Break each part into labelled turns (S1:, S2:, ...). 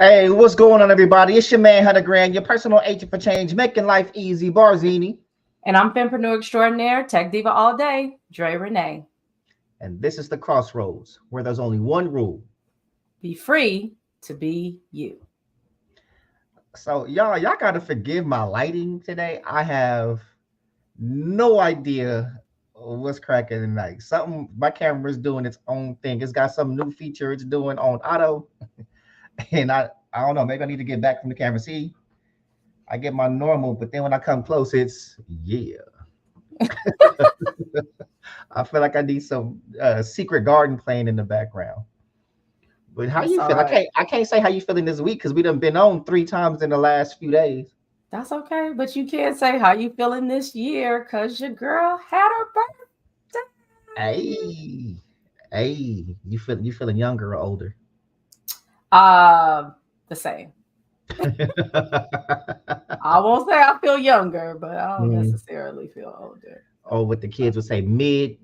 S1: Hey, what's going on, everybody? It's your man, Hunter Grand, your personal agent for change, making life easy, Barzini.
S2: And I'm Fempreneur Extraordinaire, Tech Diva all day, Dre Renee.
S1: And this is the Crossroads, where there's only one rule.
S2: Be free to be you.
S1: So, y'all got to forgive my lighting today. I have no idea what's cracking tonight. Something, my camera's doing its own thing. It's got some new feature it's doing on auto. And I don't know, maybe I need to get back from the camera. See, I get my normal, but then when I come close, it's I feel like I need some Secret Garden playing in the background. But how you feel? Right. I can't say how you feeling this week because we done been on 3 times in the last few days.
S2: That's okay, but you can't say how you feeling this year because your girl had her
S1: birthday. Hey, you feeling younger or older?
S2: The same. I won't say I feel younger, but I don't necessarily feel older.
S1: Oh, what the kids would say, mid.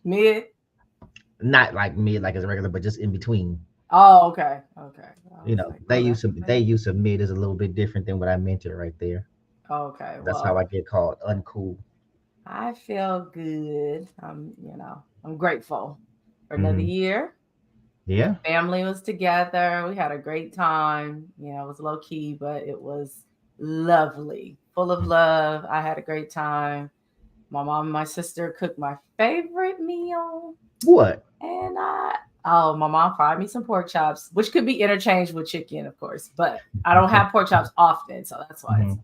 S1: Not like mid, like it's regular, but just in between.
S2: Oh, okay.
S1: You know, they use of mid is a little bit different than what I meant it right there.
S2: Okay,
S1: that's how I get called uncool.
S2: I feel good. I'm grateful for another year.
S1: Yeah.
S2: Family was together. We had a great time. It was low key, but it was lovely, full of love. I had a great time. My mom and my sister cooked my favorite meal.
S1: What?
S2: And my mom fried me some pork chops, which could be interchanged with chicken, of course, but I don't have pork chops often, so that's why it's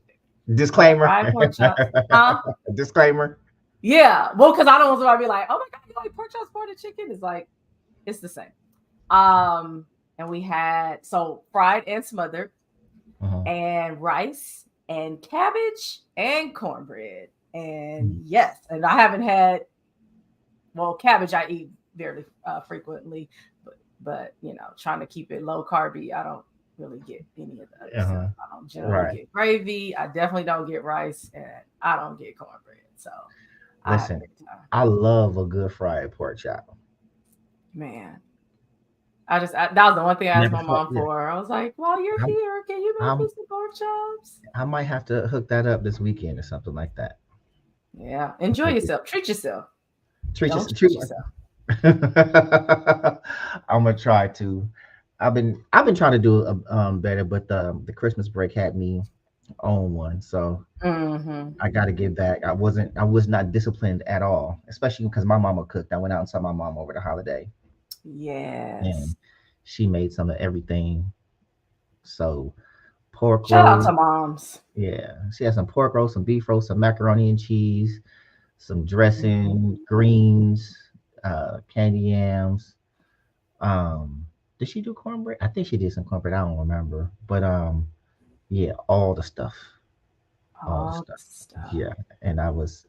S1: disclaimer.
S2: Fried pork chops.
S1: Disclaimer.
S2: Yeah, well, because I don't want somebody to be like, "Oh my god, you like pork chops more than chicken?" It's like it's the same. And we had fried and smothered, and rice and cabbage and cornbread. And yes, and I haven't had, cabbage I eat very frequently, but trying to keep it low carby, I don't really get any of that. So I don't generally get gravy. I definitely don't get rice, and I don't get cornbread. So
S1: listen, I love a good fried pork chop.
S2: Man. That was the one thing I asked my mom for. I was like, while you're here, can you make me some pork chops?
S1: I might have to hook that up this weekend or something like that.
S2: Yeah. Enjoy yourself. Treat yourself.
S1: Treat yourself. I'm gonna try to. I've been trying to do better, but the Christmas break had me on one, so I got to get back. I was not disciplined at all, especially because my mama cooked. I went out and saw my mom over the holiday.
S2: Yes.
S1: And she made some of everything. So pork
S2: Shout
S1: roll.
S2: out to moms.
S1: Yeah. She had some pork roll, some beef roll, some macaroni and cheese, some dressing, greens, candy yams. Did she do cornbread? I think she did some cornbread. I don't remember. But yeah, all the stuff. All the stuff. Yeah. And it was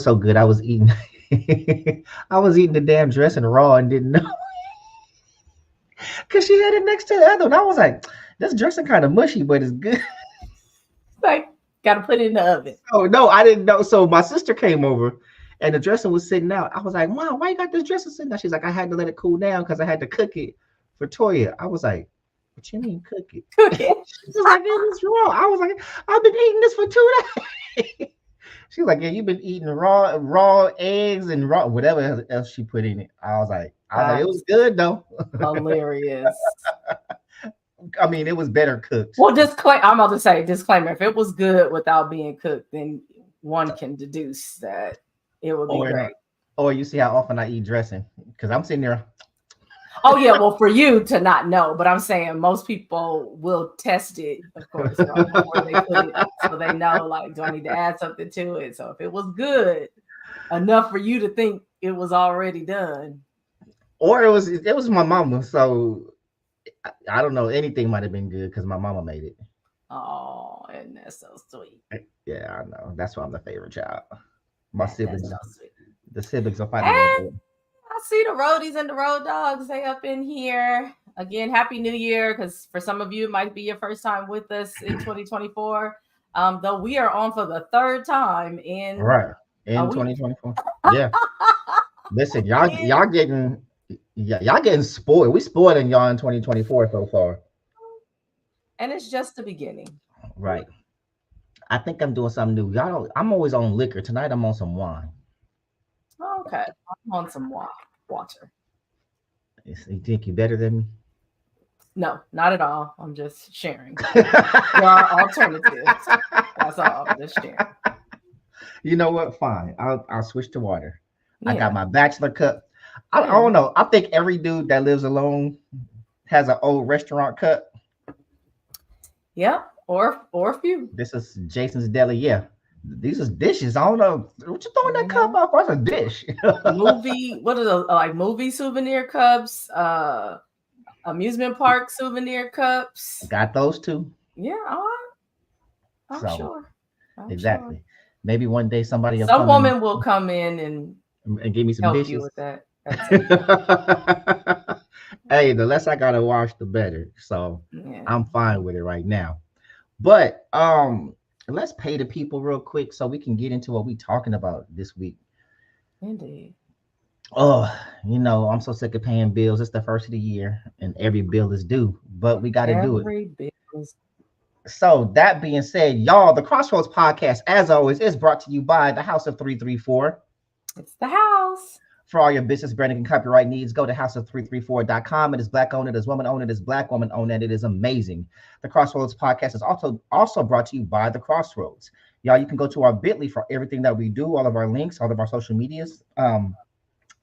S1: so good. I was eating the damn dressing raw and didn't know. Because she had it next to the other one. I was like, this dressing kind of mushy, but it's good.
S2: Like, got to put it in the oven.
S1: Oh, no, I didn't know. So my sister came over and the dressing was sitting out. I was like, Mom, why you got this dressing sitting out? She's like, I had to let it cool down because I had to cook it for Toya. I was like, what you mean cook it?
S2: Cook it.
S1: She's like, it's raw. I was like, I've been eating this for 2 days. She's like, yeah, you've been eating raw eggs and raw whatever else she put in it. I was like, it was good though.
S2: Hilarious.
S1: I mean, it was better cooked.
S2: Well, I'm about to say disclaimer. If it was good without being cooked, then one can deduce that it would be great.
S1: Or you see how often I eat dressing because I'm sitting there.
S2: Oh yeah, well for you to not know, but I'm saying most people will test it, of course, before they put it, so they know like, do I need to add something to it? So if it was good enough for you to think it was already done,
S1: or it was my mama, so I don't know. Anything might have been good because my mama made it.
S2: Oh, and that's so sweet.
S1: Yeah, I know. That's why I'm the favorite child. My siblings,
S2: so sweet.
S1: The siblings are fighting.
S2: I see the roadies and the road dogs. They up in here again. Happy New Year, because for some of you it might be your first time with us in 2024. Though we are on for the 3rd time in
S1: 2024. Yeah. Listen, y'all getting spoiled. We spoiling y'all in 2024 so far.
S2: And it's just the beginning.
S1: Right. I think I'm doing something new. Y'all, I'm always on liquor. Tonight I'm on some wine.
S2: Okay. I'm on some water.
S1: You think you're better than me?
S2: No, not at all. I'm just sharing. There are alternatives. That's all. I'm just sharing.
S1: You know what? Fine. I'll switch to water.
S2: Yeah.
S1: I got my bachelor cup. I don't know. I think every dude that lives alone has an old restaurant cup.
S2: Yeah, or a few.
S1: This is Jason's Deli. Yeah. These are dishes. I don't know. What you throwing that cup up? What's a dish?
S2: What are the like movie souvenir cups? Amusement park souvenir cups.
S1: Got those too.
S2: Yeah, I'm sure.
S1: Exactly. Sure. Maybe one day some
S2: woman will come in
S1: and give me some
S2: help
S1: dishes.
S2: You with that.
S1: Hey, the less I gotta wash, the better. So I'm fine with it right now. But let's pay the people real quick so we can get into what we're talking about this week.
S2: Indeed.
S1: Oh, I'm so sick of paying bills. It's the first of the year and every bill is due, but we got to do it.
S2: Every bill is.
S1: So that being said, y'all, the Crossroads Podcast, as always, is brought to you by the House of 334.
S2: It's the house.
S1: For all your business branding and copyright needs, go to houseof334.com. It is Black owned, it is woman owned, it is Black woman owned, and it is amazing. The Crossroads Podcast is also brought to you by the Crossroads. Y'all, you can go to our Bitly for everything that we do, all of our links, all of our social medias.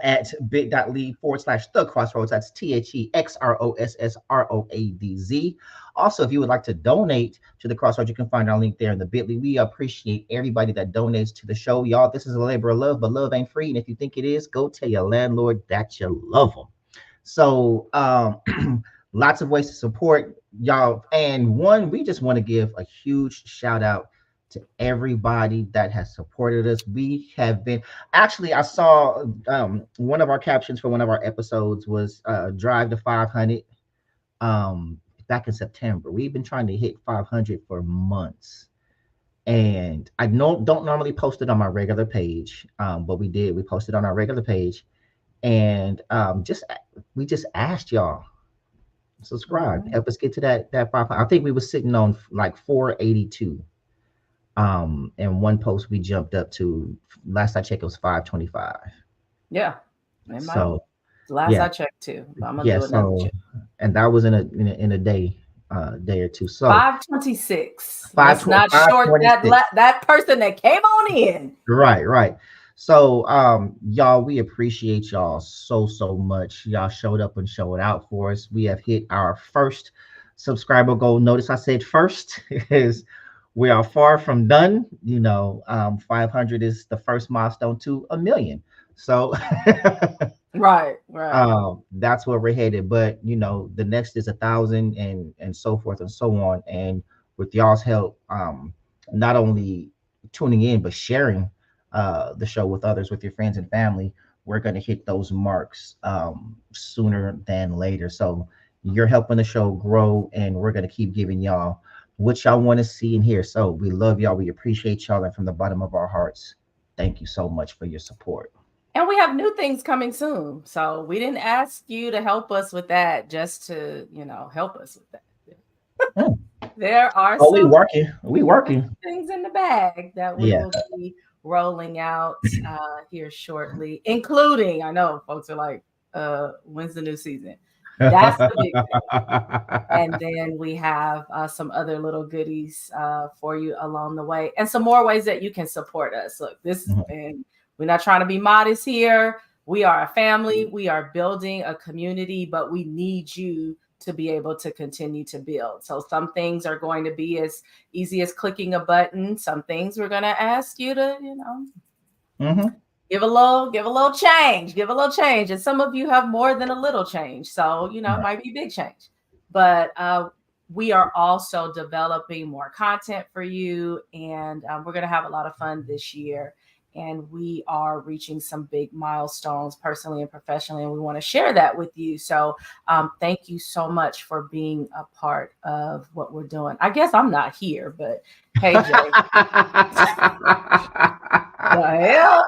S1: At bit.ly/the Crossroads. That's THEXROSSROADZ. Also, if you would like to donate to the Crossroads, you can find our link there in the Bitly. We appreciate everybody that donates to the show. Y'all, this is a labor of love, but love ain't free. And if you think it is, go tell your landlord that you love them. So lots of ways to support y'all. And one, we just want to give a huge shout out to everybody that has supported us. We have been actually, I saw one of our captions for one of our episodes was drive to 500 back in September. We've been trying to hit 500 for months, and I don't normally post it on my regular page, but we posted on our regular page, and we just asked y'all subscribe, help us get to that 500. I think we were sitting on like 482. And one post we jumped up to, last I checked, it was 525.
S2: Yeah.
S1: So
S2: last I checked too. I'm gonna do another check.
S1: And that was in a day or two. So
S2: 526. Let's not short that person that came on in.
S1: Right. So y'all, we appreciate y'all so much. Y'all showed up and showed out for us. We have hit our first subscriber goal. Notice I said first is we are far from done. 500 is the first milestone to 1 million. So
S2: right.
S1: That's where we're headed. But the next is 1,000 and so forth and so on. And with y'all's help, not only tuning in but sharing the show with others, with your friends and family, we're going to hit those marks sooner than later. So you're helping the show grow, and we're going to keep giving y'all what y'all want to see and hear. So we love y'all. We appreciate y'all. And from the bottom of our hearts, thank you so much for your support.
S2: And we have new things coming soon. So we didn't ask you to help us with that just to, help us with that. There are
S1: we working
S2: things in the bag that we will be rolling out here shortly, including, I know folks are like, when's the new season? That's the big thing. And then we have some other little goodies for you along the way, and some more ways that you can support us. Look, and we're not trying to be modest here. We are a family. We are building a community, but we need you to be able to continue to build. So some things are going to be as easy as clicking a button. Some things we're going to ask you to, give a little change. And some of you have more than a little change. So, it might be big change. But we are also developing more content for you. And we're going to have a lot of fun this year. And we are reaching some big milestones personally and professionally. And we want to share that with you. So thank you so much for being a part of what we're doing. I guess I'm not here, but hey, Jay. The hell?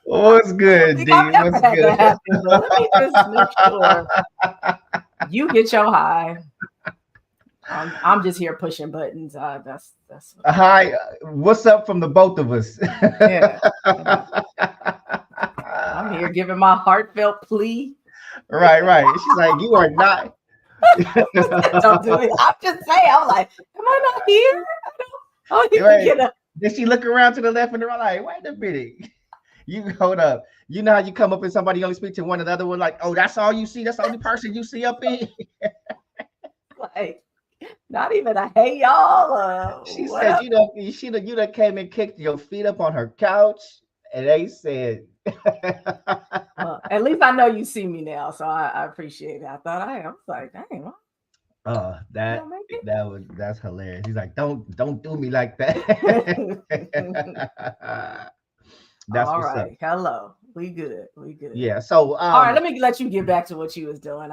S1: What's good, D? What's good?
S2: Happen, let me just make sure you get your high. I'm just here pushing buttons. That's
S1: Hi, what's up from the both of us?
S2: yeah. I'm here giving my heartfelt plea.
S1: Right. She's like, you are not.
S2: Don't do it. I'm just saying. I'm like, am I not here? I don't even
S1: Right.
S2: get up.
S1: Then she look around to the left and the right, like, wait a minute. You hold up. You know how you come up and somebody only speak to one and the other one, like, oh, that's all you see. That's the only person you see up in.
S2: Like, not even a hey y'all.
S1: She said, you done came and kicked your feet up on her couch, and they said,
S2: at least I know you see me now, so I appreciate it. I thought I was like, dang.
S1: That's hilarious. He's like, don't do me like that. That's
S2: all
S1: what's
S2: right.
S1: up.
S2: Hello, we good.
S1: Yeah. So
S2: all right, let me let you get back to what you was doing.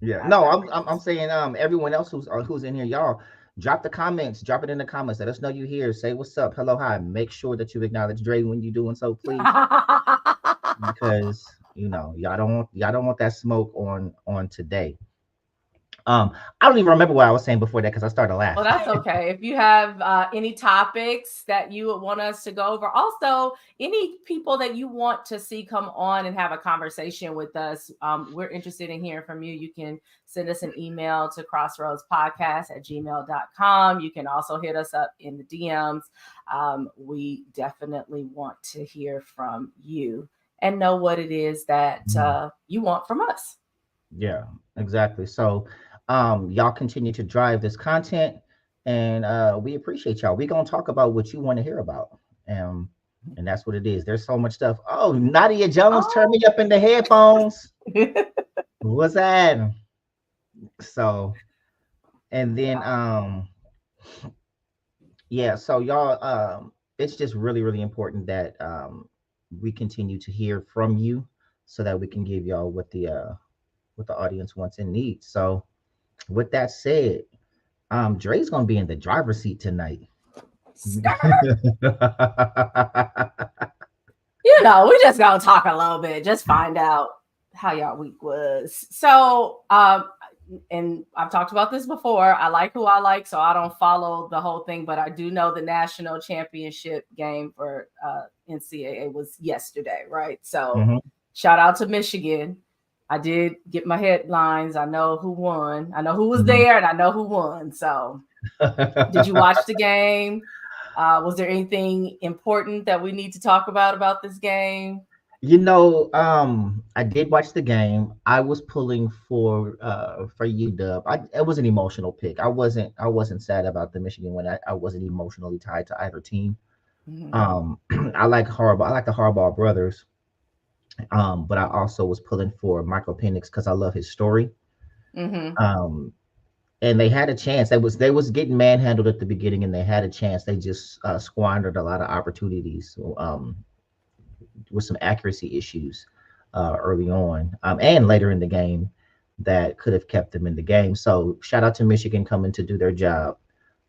S1: Yeah. No, I'm saying everyone else who's in here, y'all drop the comments, drop it in the comments. Let us know you here. Say what's up, hello, hi. Make sure that you acknowledge Dre when you're doing so, please, because y'all don't want that smoke on today. I don't even remember what I was saying before that because I started laughing.
S2: Well, that's okay. If you have any topics that you would want us to go over, also any people that you want to see come on and have a conversation with us, we're interested in hearing from you. You can send us an email to XrossroadZPodcast@gmail.com. You can also hit us up in the DMs. We definitely want to hear from you and know what it is that you want from us.
S1: Yeah, exactly. So y'all continue to drive this content, and we appreciate y'all. We're gonna talk about what you want to hear about, and that's what it is. There's so much stuff. Oh, Nadia Jones turned me up in the headphones. What's that? So, and then yeah, so y'all, it's just really important that we continue to hear from you so that we can give y'all what the audience wants and needs. So with that said, Dre's gonna be in the driver's seat tonight.
S2: We just gonna talk a little bit, just find out how y'all week was. So and I've talked about this before. I like who I like, so I don't follow the whole thing, but I do know the national championship game for NCAA was yesterday, right? So shout out to Michigan. I did get my headlines. I know who won. I know who was there, and I know who won. So, did you watch the game? Was there anything important that we need to talk about this game?
S1: I did watch the game. I was pulling for UW. It was an emotional pick. I wasn't sad about the Michigan win. I wasn't emotionally tied to either team. I like Harbaugh. I like the Harbaugh brothers. But I also was pulling for Michael Penix because I love his story. And they had a chance. They was getting manhandled at the beginning, and they had a chance. They just squandered a lot of opportunities with some accuracy issues early on and later in the game that could have kept them in the game. So shout out to Michigan coming to do their job.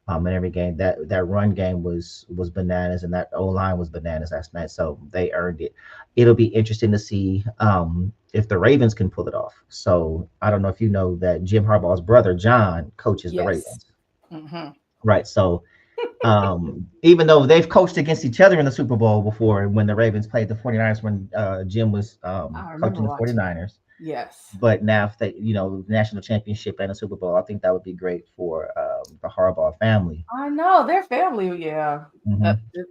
S1: In every game, that run game was bananas, and that O-line was bananas last night. So they earned it. It'll be interesting to see if the Ravens can pull it off. So I don't know if you know that Jim Harbaugh's brother John coaches the Ravens, right? So even though they've coached against each other in the Super Bowl before, when the Ravens played the 49ers, when Jim was coaching the 49ers.
S2: Yes.
S1: But now if they, national championship and a Super Bowl, I think that would be great for the Harbaugh family.
S2: I know their family. Yeah.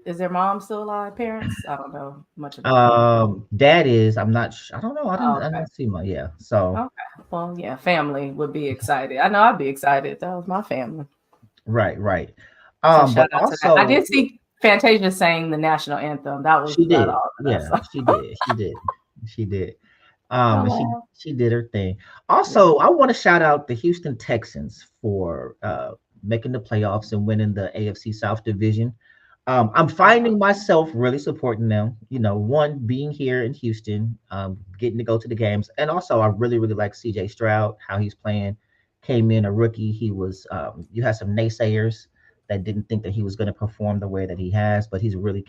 S2: Is their mom still alive? Parents? I don't know much about
S1: dad is. I'm not sure. I don't know. I didn't see my. Yeah. So.
S2: Okay. Well, yeah. Family would be excited. I know I'd be excited. That was my family.
S1: Right.
S2: So but also, I did see Fantasia saying the national anthem. That was
S1: she did.
S2: Yeah,
S1: she did. She did. She did her thing. Also, I want to shout out the Houston Texans for making the playoffs and winning the AFC South Division. I'm finding myself really supporting them. One, being here in Houston, getting to go to the games, and also I really like CJ Stroud, how he's playing. Came in a rookie. He was. You had some naysayers that didn't think that he was going to perform the way that he has, but he's really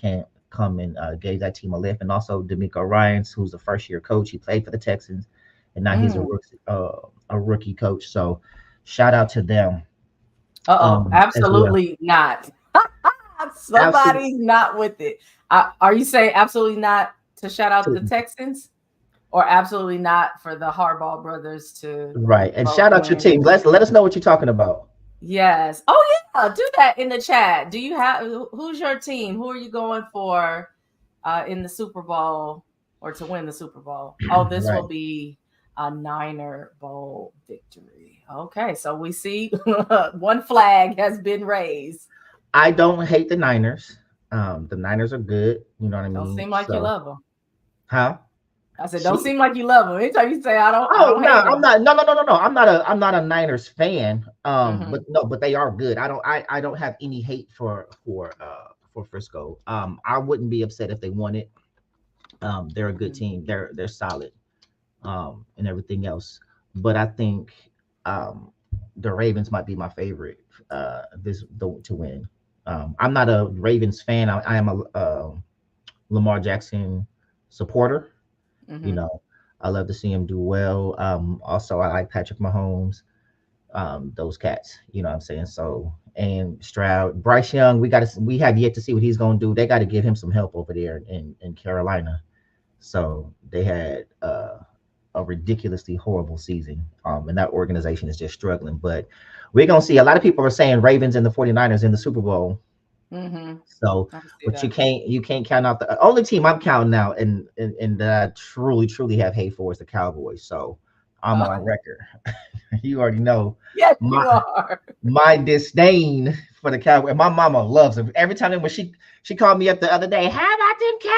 S1: come and gave that team a lift. And also D'Amico Ryans, who's a first-year coach. He played for the Texans, and now he's a rookie coach. So Shout out to them. As well.
S2: Absolutely not. Somebody's not with it. Are you saying absolutely not to shout out the Texans, or absolutely not for the Harbaugh brothers to
S1: right? And shout out your team. Let us know what you're talking about.
S2: Yes. Oh yeah, do that in the chat. Do you have who's your team? Who are you going for in the Super Bowl or to win the Super Bowl? Oh, this will be a Niner Bowl victory. Okay, so we see one flag has been raised.
S1: I don't hate the Niners. The Niners are good. You know what I mean?
S2: Don't seem like you love them.
S1: Huh?
S2: I said, don't seem like you love them. Anytime you say I don't.
S1: Oh no, I'm not. No. I'm not a Niners fan. But they are good. I don't have any hate for Frisco. I wouldn't be upset if they won it. They're a good team. They're solid. And everything else. But I think the Ravens might be my favorite to win. I'm not a Ravens fan. I am a Lamar Jackson supporter.
S2: Mm-hmm.
S1: You know, I love to see him do well. Also, I like Patrick Mahomes. Those cats, you know what I'm saying? So, and Stroud, Bryce Young, we have yet to see what he's going to do. They got to give him some help over there in Carolina. So they had a ridiculously horrible season. And that organization is just struggling. But we're going to see. A lot of people are saying Ravens and the 49ers in the Super Bowl.
S2: Mm-hmm.
S1: So, but you can't count out the only team I'm counting out and that I truly have hate for is the Cowboys. So I'm on record. You already know.
S2: Yes, you are.
S1: My disdain for the Cowboys. My mama loves them. Every time when she called me up the other day, how about them Cowboys?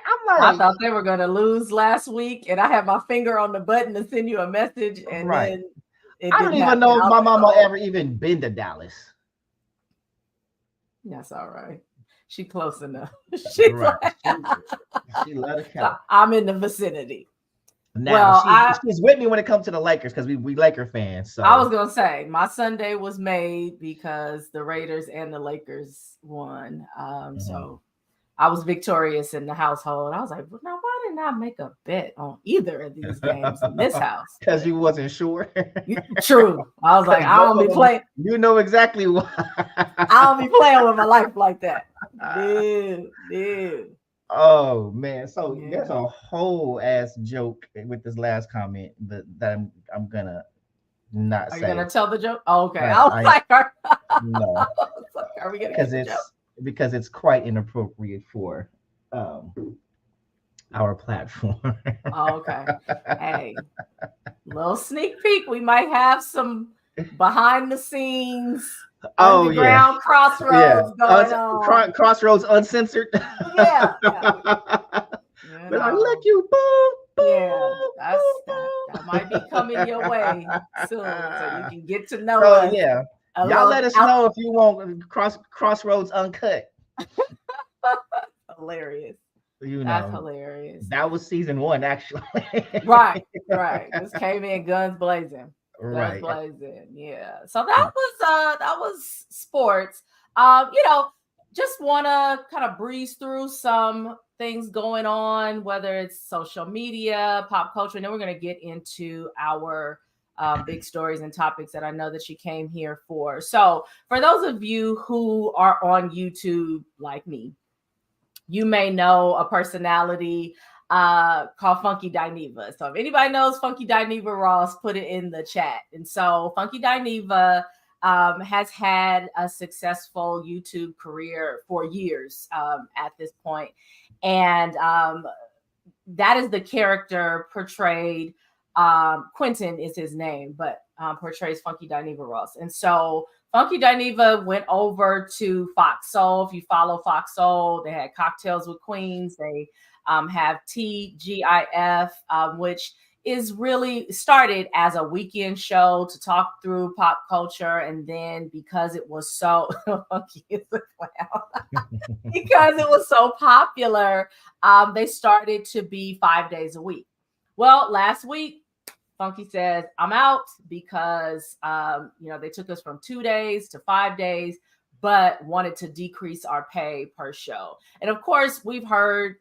S1: I'm like,
S2: I thought they were gonna lose last week, and I had my finger on the button to send you a message, and then
S1: I don't even know if my mama ever even been to Dallas.
S2: That's all right. She close enough. She let
S1: her count.
S2: I'm in the vicinity.
S1: Now she's with me when it comes to the Lakers because we Laker fans. So
S2: I was gonna say my Sunday was made because the Raiders and the Lakers won. So I was victorious in the household. I was like, well, now why didn't I make a bet on either of these games in this house?
S1: Because you wasn't sure.
S2: True. I was like, I don't be playing.
S1: You know exactly why.
S2: I don't be playing with my life like that. Dude.
S1: Oh man, so there's a whole ass joke with this last comment that I'm gonna not say.
S2: Are you gonna tell the joke? Oh, okay. I was like,
S1: no.
S2: Are we gonna get the joke?
S1: Because it's quite inappropriate for our platform.
S2: Okay. Hey, little sneak peek. We might have some behind the scenes underground crossroads going on.
S1: Crossroads uncensored.
S2: Yeah.
S1: But I look you, boom.
S2: Yeah, that might be coming your way soon, so you can get to know us.
S1: Yeah. Y'all let us know if you want Crossroads Uncut.
S2: Hilarious.
S1: That's
S2: hilarious.
S1: That was season 1, actually.
S2: Right. This came in guns blazing.
S1: Right.
S2: Yeah. So that was sports. Just want to kind of breeze through some things going on, whether it's social media, pop culture, and then we're going to get into our big stories and topics that I know that you came here for. So for those of you who are on YouTube like me, you may know a personality called Funky Dineva. So if anybody knows Funky Dineva Ross, put it in the chat. And so Funky Dineva has had a successful YouTube career for years at this point. And that is the character portrayed. Quentin is his name, but portrays Funky Dineva Ross. And so Funky Dineva went over to Fox Soul. If you follow Fox Soul, they had Cocktails with Queens. They have TGIF, which is really started as a weekend show to talk through pop culture. And then because it was so because it was so popular, they started to be 5 days a week. Well, last week, Funky says, I'm out because, they took us from 2 days to 5 days, but wanted to decrease our pay per show. And of course, we've heard,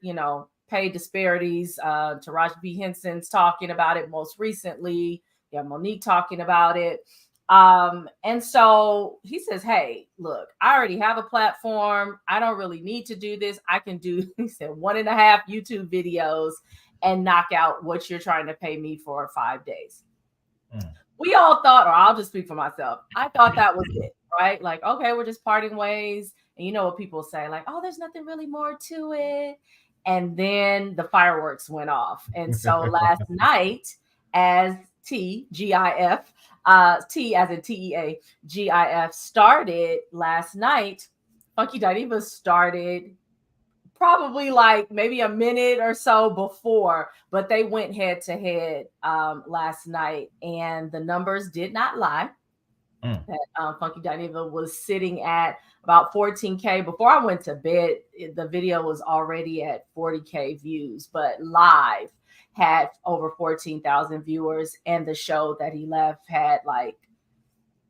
S2: pay disparities. Taraji P. Henson's talking about it most recently Yeah, Monique talking about it. And so he says, hey, look, I already have a platform. I don't really need to do this. I can do, he said, 1.5 YouTube videos and knock out what you're trying to pay me for 5 days. We all thought, or I'll just speak for myself, I thought that was it, right? Like, okay, we're just parting ways. And you know what people say, like, oh, there's nothing really more to it. And then the fireworks went off. And so last night, as TGIF, T as in TEA, GIF started last night, Funky Dineva started probably like maybe a minute or so before, but they went head to head last night, and the numbers did not lie. That Funky Dineva was sitting at about 14K. Before I went to bed, the video was already at 40K views, but live had over 14,000 viewers, and the show that he left had like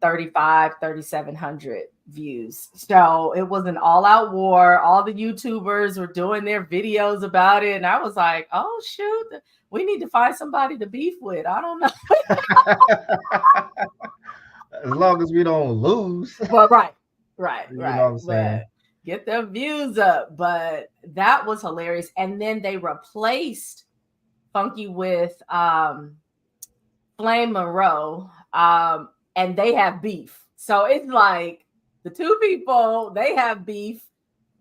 S2: 3,700 views. So it was an all-out war. All the YouTubers were doing their videos about it, and I was like, oh shoot, we need to find somebody to beef with. I don't know.
S1: As long as we don't lose.
S2: Well, right.
S1: You know what I'm saying?
S2: Get their views up. But that was hilarious. And then they replaced Funky with Flame Monroe, and they have beef. So it's like the two people, they have beef.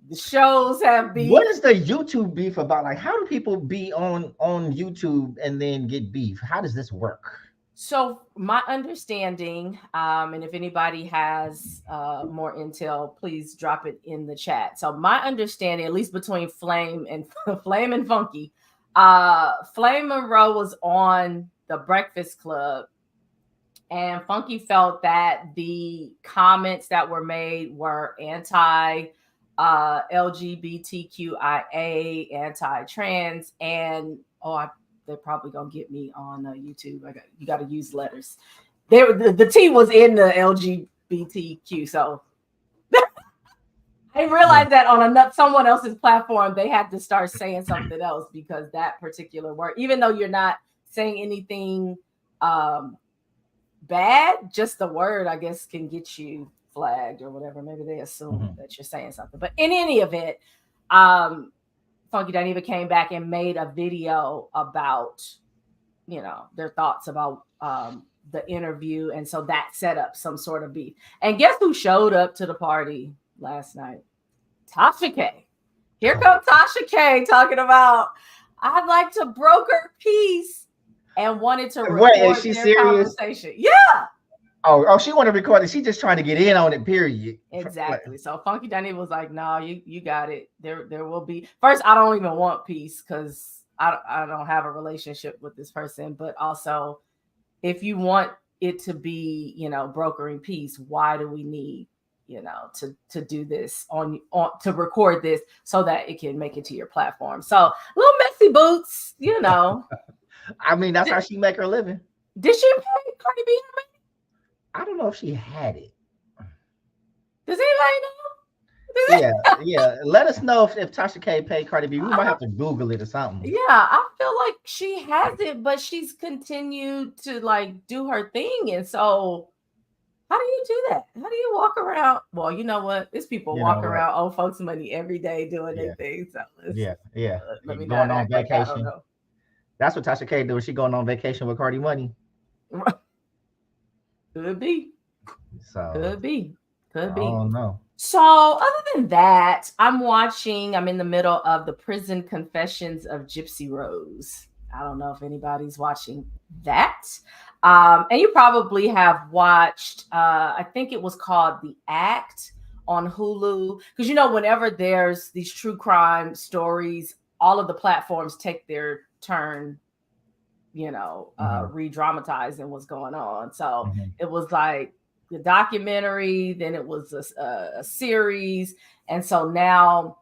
S2: The shows have beef.
S1: What is the YouTube beef about? Like, how do people be on YouTube and then get beef? How does this work?
S2: So my understanding, and if anybody has more intel, please drop it in the chat. So my understanding, at least between Flame and Funky, Flame Monroe was on the Breakfast Club, and Funky felt that the comments that were made were anti LGBTQIA, anti-trans, and they're probably gonna get me on YouTube. You got to use letters. The T was in the LGBTQ, so I realized that on someone else's platform, they had to start saying something else because that particular word, even though you're not saying anything bad, just the word, I guess, can get you flagged or whatever. Maybe they assume that you're saying something. But in any event, Funky Dineva came back and made a video about, their thoughts about the interview. And so that set up some sort of beef. And guess who showed up to the party last night? Tasha K. Here comes Tasha K talking about, I'd like to broker peace, and wanted to record
S1: is she serious?
S2: Conversation. Yeah.
S1: Oh, she wanted to record it. She's just trying to get in on it, period.
S2: Exactly. So Funky Dineva was like, no, you got it. There will be. First, I don't even want peace because I don't have a relationship with this person. But also, if you want it to be, brokering peace, why do we need, to do this on to record this so that it can make it to your platform? So little messy boots,
S1: I mean, that's how she make her living.
S2: Did she pay Cardi B?
S1: I don't know if she had it.
S2: Does anybody
S1: know? Yeah. Let us know if Tasha K paid Cardi B. We might have to Google it or something.
S2: Yeah, I feel like she has it, but she's continued to do her thing. And so how do you do that? How do you walk around? Well, you know what? There's people walking around old folks' money every day doing their thing. So let me
S1: going on vacation. That's what Tasha K doing. She going on vacation with Cardi money.
S2: Could be. Could be.
S1: Oh no.
S2: So other than that, I'm in the middle of the Prison Confessions of Gypsy Rose. I don't know if anybody's watching that. And you probably have watched, I think it was called The Act on Hulu. Because, whenever there's these true crime stories, all of the platforms take their turn, re-dramatizing what's going on. So it was like the documentary, then it was a series. And so now,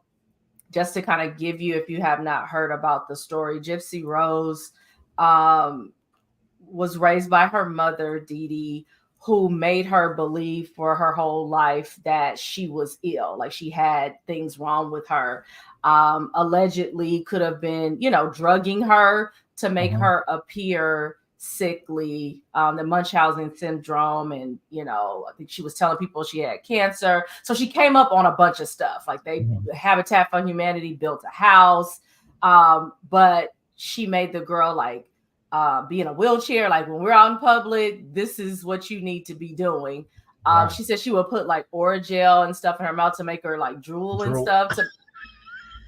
S2: just to kind of give you, if you have not heard about the story, Gypsy Rose was raised by her mother, Dee Dee, who made her believe for her whole life that she was ill, like she had things wrong with her. Allegedly could have been, drugging her to make her appear sickly, the Munchausen syndrome, and I think she was telling people she had cancer. So she came up on a bunch of stuff. Like Habitat for Humanity built a house, but she made the girl like be in a wheelchair. Like when we're out in public, this is what you need to be doing. Wow. She said she would put like Orajel and stuff in her mouth to make her like drool. And stuff.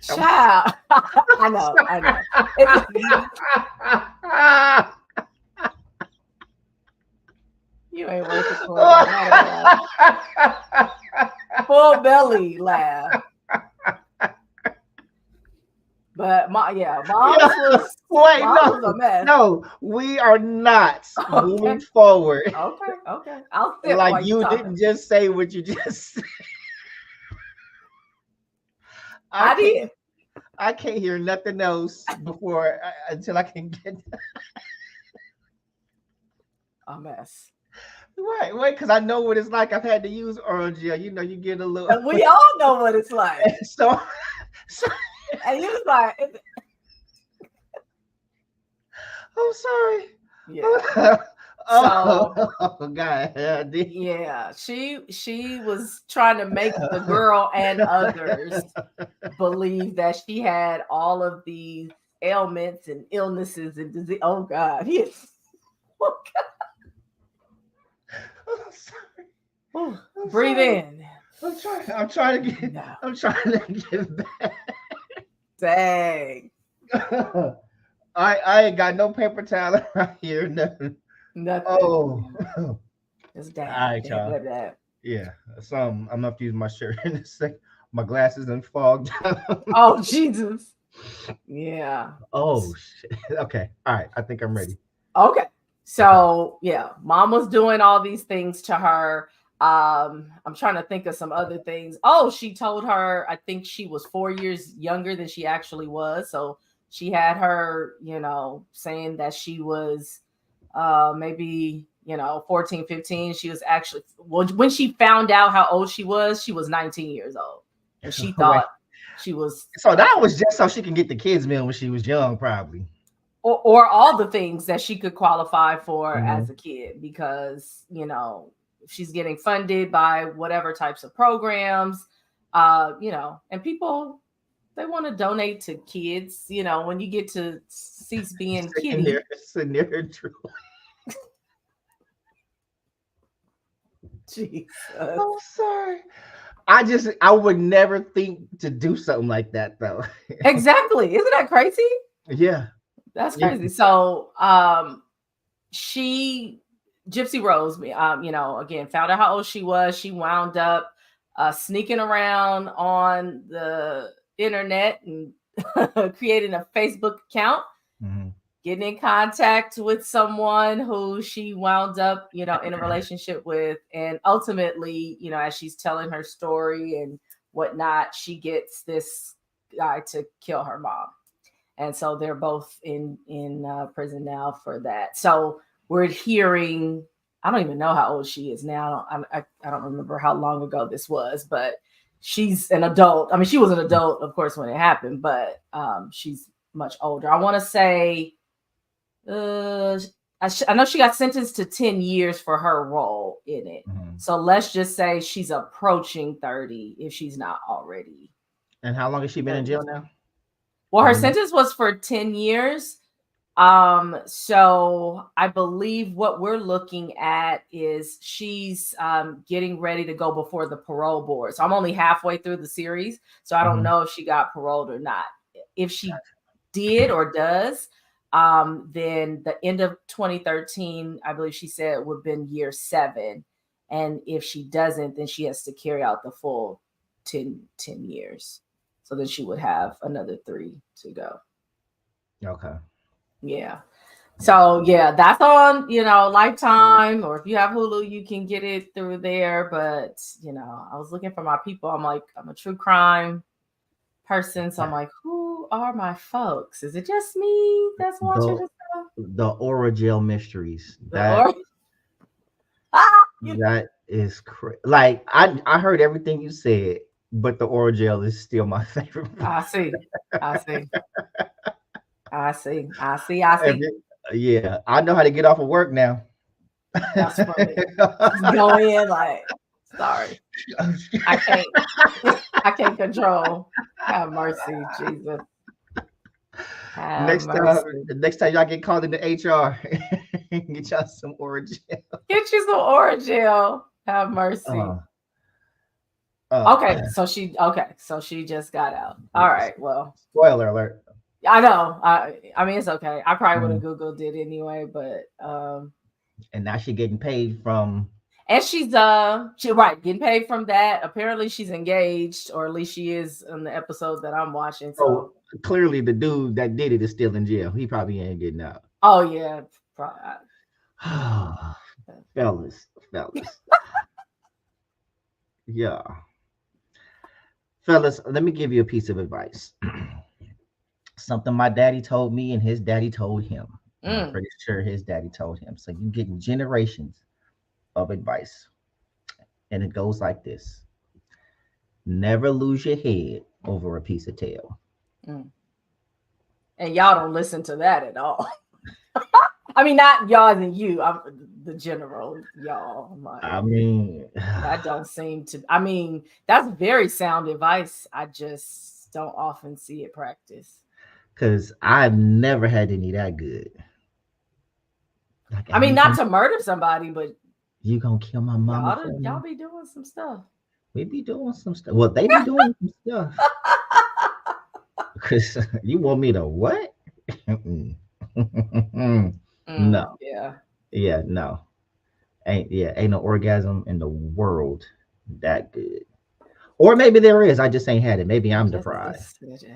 S2: Child, I know. You ain't worth it for it. Full belly laugh. But mom was a mess.
S1: No, we are not moving forward.
S2: Okay. I'll sit
S1: like you didn't just say what you just said. I can't hear nothing else until I can get
S2: a mess.
S1: Right, because I know what it's like. I've had to use oral gel. You get a little.
S2: And we all know what it's like.
S1: so
S2: and you was like,
S1: I'm sorry.
S2: Yeah.
S1: Oh God.
S2: Yeah, she was trying to make the girl and others believe that she had all of these ailments and illnesses and disease. Oh God. Yes. Oh God.
S1: I'm sorry.
S2: Breathe in.
S1: I'm trying to get back.
S2: Dang.
S1: I ain't got no paper towel right here. Nothing. Oh.
S2: It's dang.
S1: All right, y'all. Yeah. So I'm gonna have to use my shirt in a second. My glasses and fogged.
S2: Oh Jesus. Yeah.
S1: Oh shit. Okay. All right. I think I'm ready.
S2: Okay. So yeah, mom was doing all these things to her. I'm trying to think of some other things. Oh, she told her, I think she was 4 years younger than she actually was. So she had her, saying that she was maybe, 14, 15. She was actually, when she found out how old she was 19 years old. And she thought she was.
S1: So that was just so she can get the kids meal when she was young, probably.
S2: Or all the things that she could qualify for as a kid, because, she's getting funded by whatever types of programs, and people, they want to donate to kids, when you get to cease being kiddie.
S1: Sitting there drooling.
S2: Jesus.
S1: I'm sorry. I would never think to do something like that, though.
S2: Exactly. Isn't that crazy?
S1: Yeah.
S2: That's crazy. So, Gypsy Rose, again, found out how old she was. She wound up sneaking around on the internet and creating a Facebook account, getting in contact with someone who she wound up, in a relationship with. And ultimately, as she's telling her story and whatnot, she gets this guy to kill her mom. And so they're both in prison now for that. So we're hearing, I don't even know how old she is now. I don't remember how long ago this was, but she's an adult. I mean, she was an adult, of course, when it happened, but she's much older. I want to say, I know she got sentenced to 10 years for her role in it. So let's just say she's approaching 30 if she's not already.
S1: And how long has she been in jail now?
S2: Well, her sentence was for 10 years. So I believe what we're looking at is she's getting ready to go before the parole board. So I'm only halfway through the series, so I don't know if she got paroled or not. If she did or does, then the end of 2013, I believe she said, would have been year 7. And if she doesn't, then she has to carry out the full 10 years. So then she would have another 3 to go.
S1: Okay.
S2: Yeah. So yeah, that's on, Lifetime, or if you have Hulu, you can get it through there. But, I was looking for my people. I'm like, I'm a true crime person. So I'm like, who are my folks? Is it just me that's watching this stuff?
S1: The Orajel mysteries. That is crazy. Like, I heard everything you said, but the Orajel is still my favorite.
S2: I see.
S1: Yeah, I know how to get off of work now.
S2: That's funny. Just go in like, sorry, I can't. I can't control. Have mercy, Jesus. Have mercy.
S1: Next time y'all get called into HR, get y'all some orange.
S2: Get you some Orajel. Have mercy. Okay, so she just got out. All right, well.
S1: Spoiler alert.
S2: I know. I mean, it's okay. I probably would have Googled it anyway, but
S1: and now she's getting paid from.
S2: And she's getting paid from that. Apparently she's engaged, or at least she is in the episode that I'm watching. So
S1: clearly the dude that did it is still in jail. He probably ain't getting out.
S2: Oh yeah.
S1: Fellas. Yeah. Fellas, let me give you a piece of advice. Something my daddy told me and his daddy told him. I'm pretty sure his daddy told him. So you get generations of advice. And it goes like this. Never lose your head over a piece of tail.
S2: And y'all don't listen to that at all. I mean, not y'all and you. I'm the general y'all.
S1: I mean,
S2: that don't seem to. I mean, that's very sound advice. I just don't often see it practiced.
S1: Because I've never had any that good.
S2: Like, I mean, not to murder somebody, but
S1: you gonna kill my mama?
S2: Y'all be doing some stuff.
S1: We be doing some stuff. Well, they be doing some stuff. Because you want me to what? No. Yeah, no. Ain't no orgasm in the world that good. Or maybe there is. I just ain't had it. Maybe I'm deprived.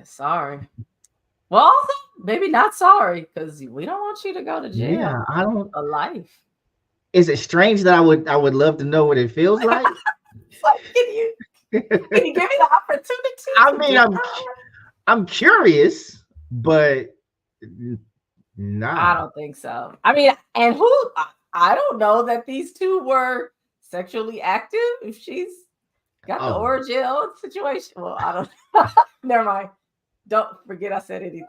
S2: Sorry. Well, maybe not sorry, because we don't want you to go to jail.
S1: Yeah, I don't.
S2: A life.
S1: Is it strange that I would love to know what it feels like?
S2: Like, can you give me the opportunity?
S1: I mean, I'm curious, but nah.
S2: I don't think so. I mean, and I don't know that these two were sexually active. If she's got the Orajel situation, well, I don't know. Never mind. Don't forget I said anything.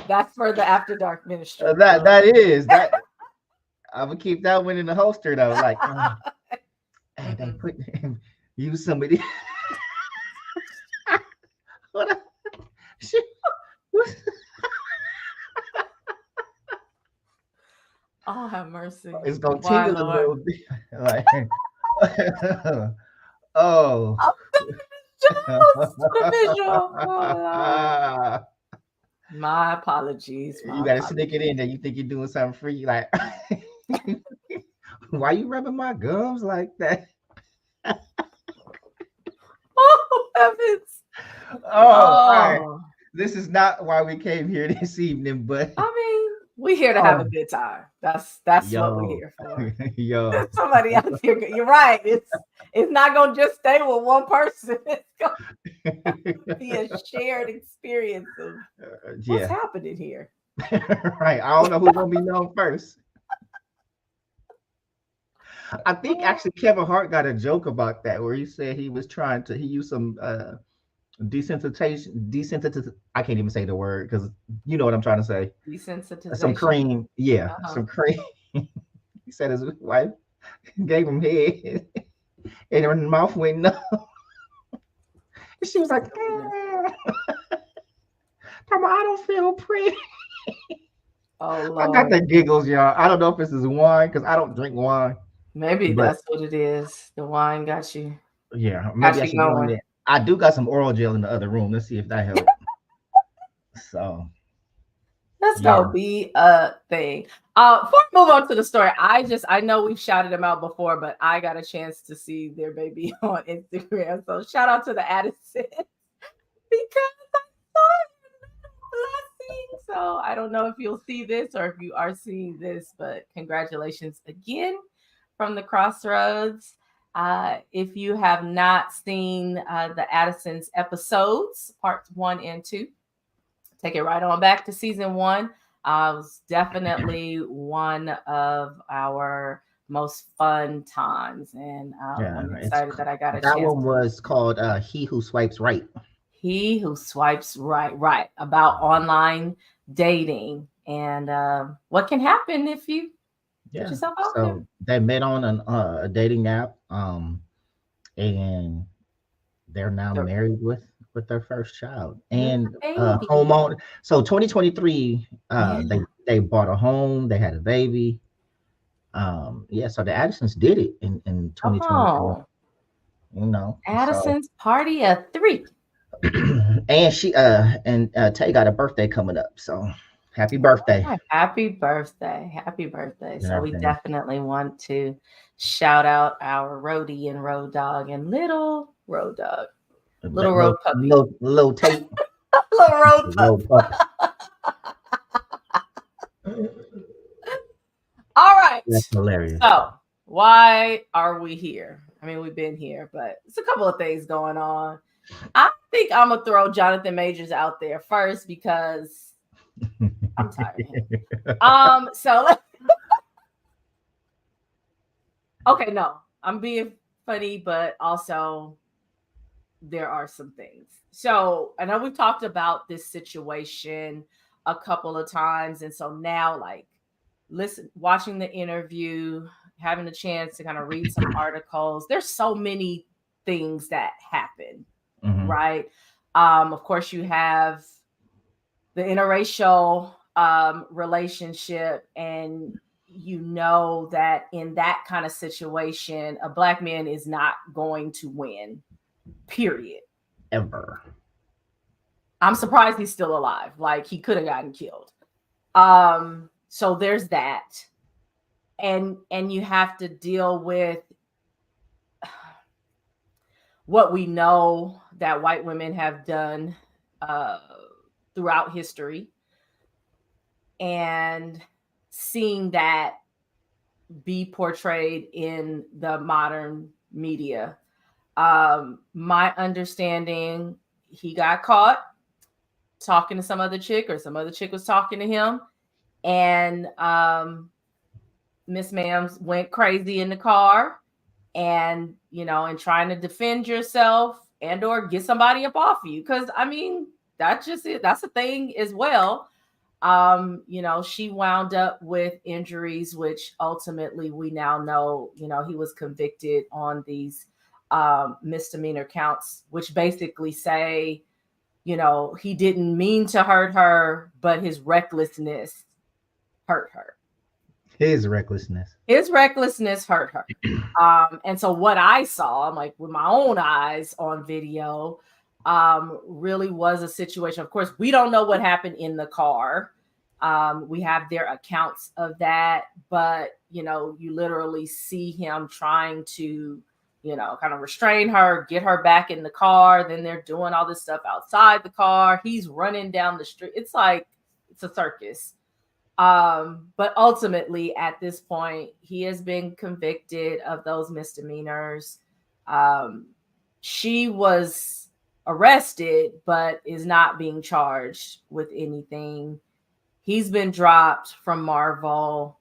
S2: That's for the After Dark ministry.
S1: That is that. I'm gonna keep that one in the holster though. Like, hey, they put use somebody. What?
S2: Oh, have mercy.
S1: It's gonna tingle a little bit. Like, oh.
S2: My apologies.
S1: You gotta sneak it in there. You think you're doing something free, like why you rubbing my gums like that?
S2: Oh heavens.
S1: All right. This is not why we came here this evening, but
S2: I mean, we're here to have a good time. That's what we're here for.
S1: Yo.
S2: Somebody out here. You're right. It's not gonna just stay with one person. It's gonna be a shared experience of what's happening here.
S1: Right. I don't know who's gonna be known first. I think actually Kevin Hart got a joke about that where he said he was trying to use some desensitization. I can't even say the word because you know what I'm trying to say.
S2: Desensitization.
S1: Some cream, some cream. He said his wife gave him head, and her mouth went numb. She was like, "I don't feel pretty."
S2: Oh, Lord.
S1: I got the giggles, y'all. I don't know if this is wine because I don't drink wine.
S2: Maybe that's what it is. The wine got you.
S1: Yeah, maybe I should go in there. I do got some Orajel in the other room. Let's see if that helps. So
S2: that's gonna be a thing. Before we move on to the story, I know we've shouted them out before, but I got a chance to see their baby on Instagram. So shout out to the Addisons because I saw blessing. So I don't know if you'll see this or if you are seeing this, but congratulations again from the Crossroads. If you have not seen the Addisons episodes, parts 1 and 2, take it right on back to season 1. It was definitely one of our most fun times, and I'm excited that I got a chance.
S1: That one was called He Who Swipes Right.
S2: He who swipes right about online dating and what can happen if you put yourself out there.
S1: So they met on a dating app, and they're now married with their first child and homeowner. So 2023, they bought a home, they had a baby. So the Addisons did it in 2024. You know,
S2: Addison's party of 3.
S1: And Tay got a birthday coming up, so happy birthday.
S2: Happy birthday. So we definitely want to shout out our roadie and road dog and little road dog. Little road puppy.
S1: Little Tate.
S2: Little road puppy. All right.
S1: That's hilarious.
S2: So why are we here? I mean, we've been here, but it's a couple of things going on. I think I'm gonna throw Jonathan Majors out there first because I'm tired of him. Okay, no, I'm being funny, but also there are some things. So I know we've talked about this situation a couple of times, and so now, watching the interview, having a chance to kind of read some articles, there's so many things that happen. Right. Of course, you have the interracial relationship, and you know that in that kind of situation, a Black man is not going to win, period.
S1: Ever.
S2: I'm surprised he's still alive. Like, he could have gotten killed. So there's that. And you have to deal with what we know that white women have done throughout history, and seeing that be portrayed in the modern media. My understanding, he got caught talking to some other chick, or some other chick was talking to him, and Miss Ma'ams went crazy in the car, and and trying to defend yourself and or get somebody up off you, because I mean, that's just it. That's a thing as well. She wound up with injuries, which ultimately we now know, he was convicted on these misdemeanor counts, which basically say, he didn't mean to hurt her, but his recklessness hurt her.
S1: His recklessness
S2: hurt her. And so what I saw, like with my own eyes on video, really was a situation. Of course, we don't know what happened in the car. We have their accounts of that, but you literally see him trying to, kind of restrain her, get her back in the car. Then they're doing all this stuff outside the car. He's running down the street. It's like, it's a circus. But ultimately, at this point, he has been convicted of those misdemeanors. She was arrested, but is not being charged with anything. He's been dropped from Marvel,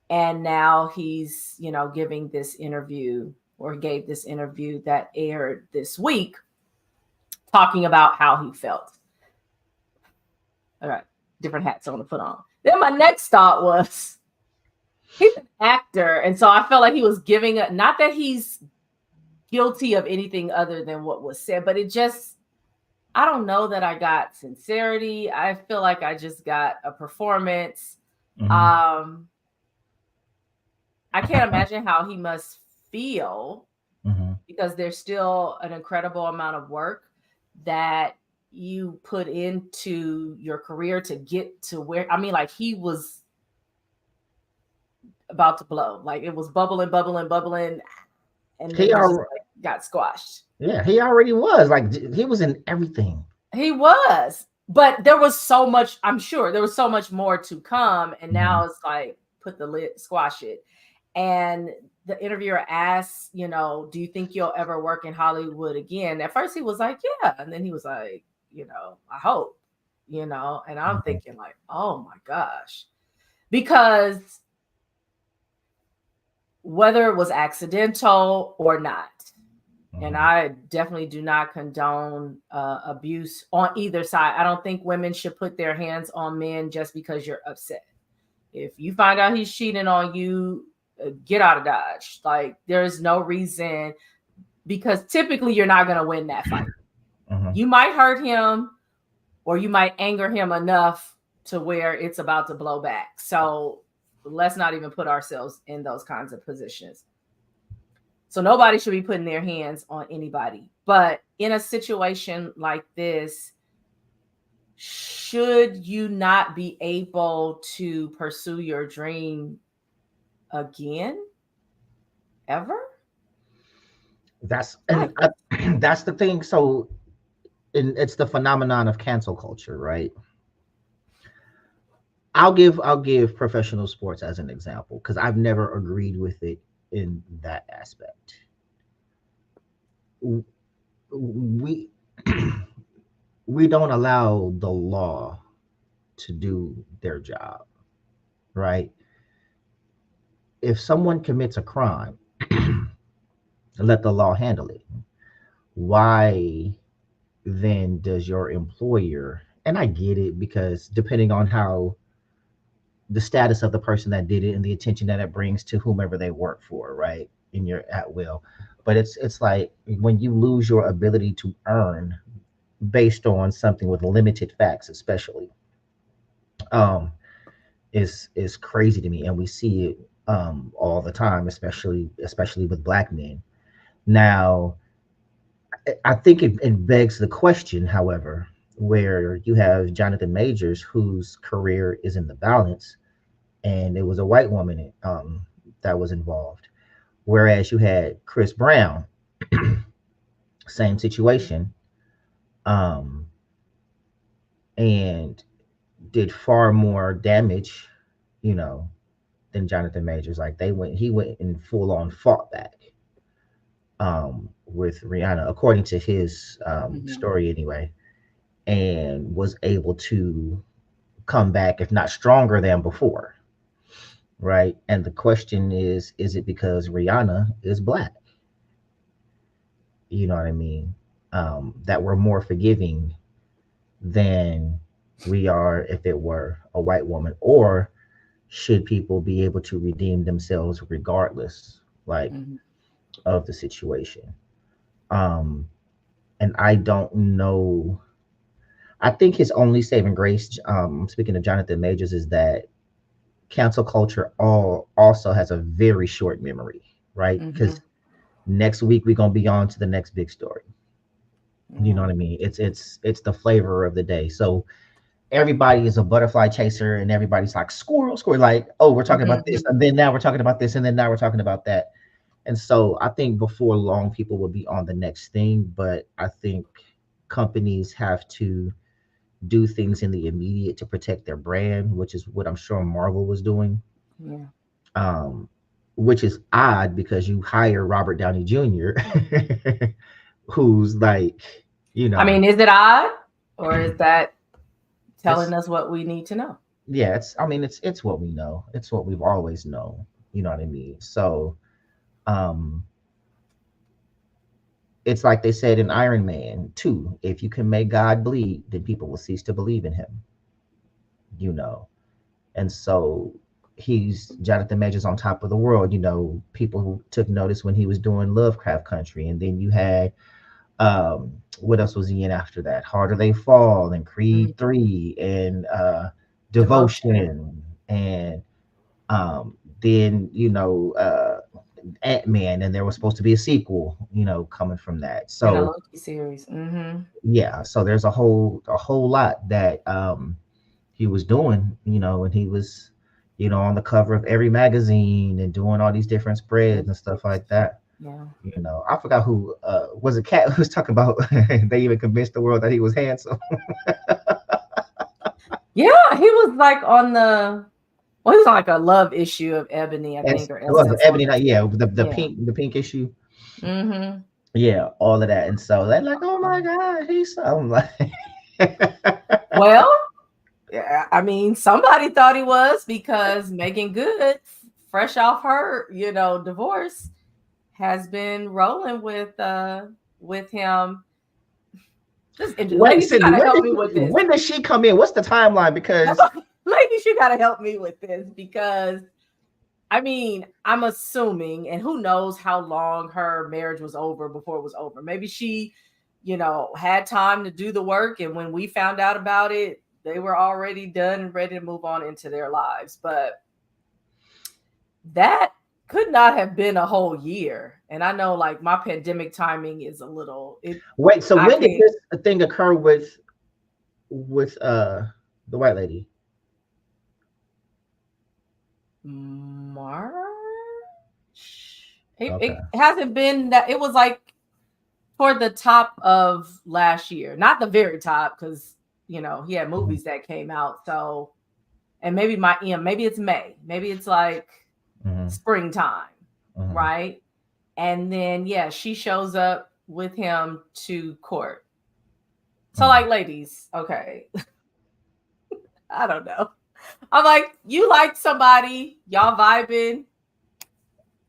S2: and now he's, giving this interview, or gave this interview that aired this week, talking about how he felt. All right, different hats I want to put on. Then my next thought was, he's an actor, and so I felt like he was giving a, not that he's guilty of anything other than what was said, but it just, I don't know that I got sincerity. I feel like I just got a performance. I can't imagine how he must feel, because there's still an incredible amount of work that you put into your career to get to where, I mean, like, he was about to blow. Like, it was bubbling, and he got squashed.
S1: Yeah, he already was. Like, he was in everything.
S2: He was. But there was so much, I'm sure there was so much more to come. And now it's like, put the lid, squash it. And the interviewer asked, do you think you'll ever work in Hollywood again? At first he was like, yeah. And then he was like, I hope, and I'm thinking like, oh my gosh, because whether it was accidental or not, And I definitely do not condone abuse on either side. I don't think women should put their hands on men just because you're upset. If you find out he's cheating on you, get out of Dodge. Like, there's no reason, because typically you're not going to win that fight. You might hurt him, or you might anger him enough to where it's about to blow back. So let's not even put ourselves in those kinds of positions. So nobody should be putting their hands on anybody. But in a situation like this, should you not be able to pursue your dream again? Ever?
S1: That's the thing. So it's the phenomenon of cancel culture, right? I'll give professional sports as an example, because I've never agreed with it in that aspect. We we don't allow the law to do their job, right? If someone commits a crime, let the law handle it. Why then does your employer, and I get it, because depending on how the status of the person that did it and the attention that it brings to whomever they work for, right? And you're at will. But it's like when you lose your ability to earn based on something with limited facts, especially, is crazy to me. And we see it all the time, especially with Black men. Now, I think it begs the question, however, where you have Jonathan Majors, whose career is in the balance, and it was a white woman that was involved. Whereas you had Chris Brown, same situation, and did far more damage, than Jonathan Majors. Like he went and full on fought back with Rihanna, according to his story anyway, and was able to come back, if not stronger than before. Right. And the question is it because Rihanna is Black? You know what I mean? That we're more forgiving than we are if it were a white woman? Or should people be able to redeem themselves regardless, like, of the situation? And I don't know. I think his only saving grace, speaking of Jonathan Majors, is that cancel culture also has a very short memory, right? Because next week we're gonna be on to the next big story. You know what I mean? It's the flavor of the day. So everybody is a butterfly chaser, and everybody's like squirrel, squirrel. Like, oh, we're talking about this, and then now we're talking about this, and then now we're talking about that. And so I think before long, people will be on the next thing. But I think companies have to do things in the immediate to protect their brand, which is what I'm sure Marvel was doing. Yeah. Which is odd, because you hire Robert Downey Jr., who's like,
S2: I mean, is it odd, or is that telling us what we need to know?
S1: Yeah, it's what we know. It's what we've always known. You know what I mean? So, it's like they said in Iron Man 2, if you can make God bleed, then people will cease to believe in him. And so he's Jonathan Majors on top of the world. People who took notice when he was doing Lovecraft Country, and then you had what else was he in after that? Harder They Fall, and Creed 3, and Devotion, and then Ant-Man, and there was supposed to be a sequel, coming from that. So,
S2: and a Loki series.
S1: Yeah, so there's a whole lot that he was doing, and he was, on the cover of every magazine and doing all these different spreads and stuff like that.
S2: Yeah.
S1: I forgot who was a cat who was talking about they even convinced the world that he was handsome.
S2: Yeah, he was like on the he was on like a love issue of Ebony, I think, or
S1: Ebony, the pink issue. Yeah, all of that. And so they're like, oh my God, he's so. I'm like,
S2: well, yeah, I mean, somebody thought he was, because Megan Good, fresh off her, divorce, has been rolling with him.
S1: Ladies, when does she come in? What's the timeline? Because
S2: ladies, you gotta help me with this, because I mean, I'm assuming, and who knows how long her marriage was over before it was over. Maybe she, had time to do the work, and when we found out about it, they were already done and ready to move on into their lives. But that could not have been a whole year. And I know, like, my pandemic timing is a little.
S1: Wait, so when did this thing occur with the white lady?
S2: March. It hasn't been that. It was like toward the top of last year, not the very top, because he had movies that came out. So, and maybe maybe it's May, maybe it's like springtime, right? And then she shows up with him to court. So, like, ladies, okay, I don't know. I'm like, you like somebody, y'all vibing,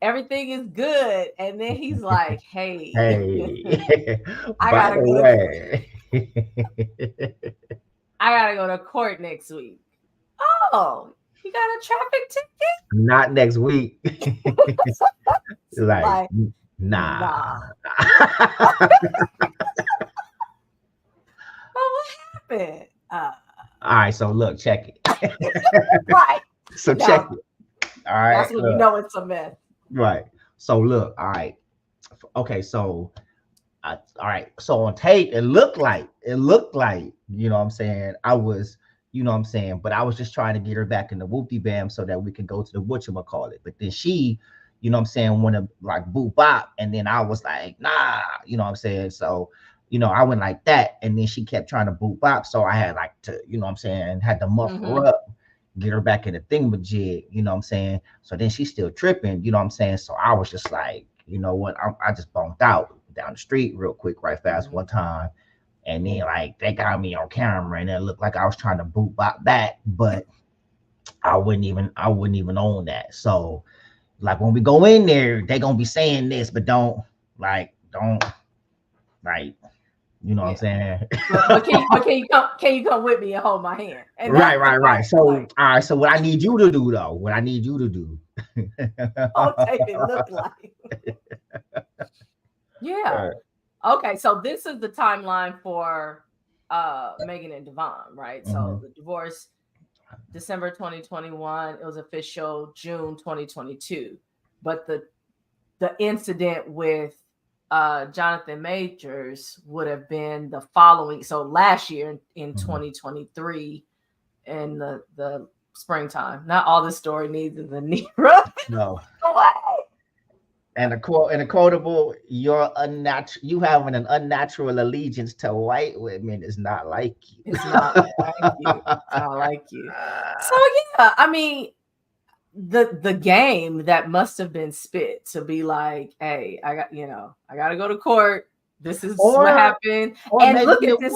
S2: everything is good, and then he's like, hey, I gotta go to court next week. Oh, you got a traffic ticket?
S1: Not next week. like, nah.
S2: What happened?
S1: All right, so look, check it.
S2: Right.
S1: So check it. All right.
S2: That's when you know it's a mess.
S1: Right. So look, all right. Okay, so all right. So on tape, it looked like, you know what I'm saying? I was, you know what I'm saying, but I was just trying to get her back in the whoopty bam so that we could go to the whatchamacallit. But then she, you know what I'm saying, want to like boop bop, and then I was like, nah, you know what I'm saying? So I went like that, and then she kept trying to boop bop. So I had like to, you know what I'm saying, had to muff her up, get her back in the thingamajig, you know what I'm saying? So then she's still tripping, you know what I'm saying? So I was just like, you know what? I just bumped out down the street real quick, right fast one time. And then like they got me on camera, and it looked like I was trying to boop bop back, but I wouldn't even own that. So like when we go in there, they gonna be saying this, but don't you know what I'm saying?
S2: But can you come with me and hold my hand? And
S1: right. So all right. So what I need you to do though,
S2: I'll take it look like. Yeah. Okay. So this is the timeline for Megan and Devon, right? So the divorce, December 2021. It was official June 2022. But the incident with Jonathan Majors would have been the following. So last year in 2023 in the springtime. Not all the story needs is a Nero.
S1: No. And a quotable, you having an unnatural allegiance to white women is not like you.
S2: It's not like you. It's not like you. So yeah, I mean, the game that must have been spit to be like, hey, I gotta go to court. This is what happened. And look at this.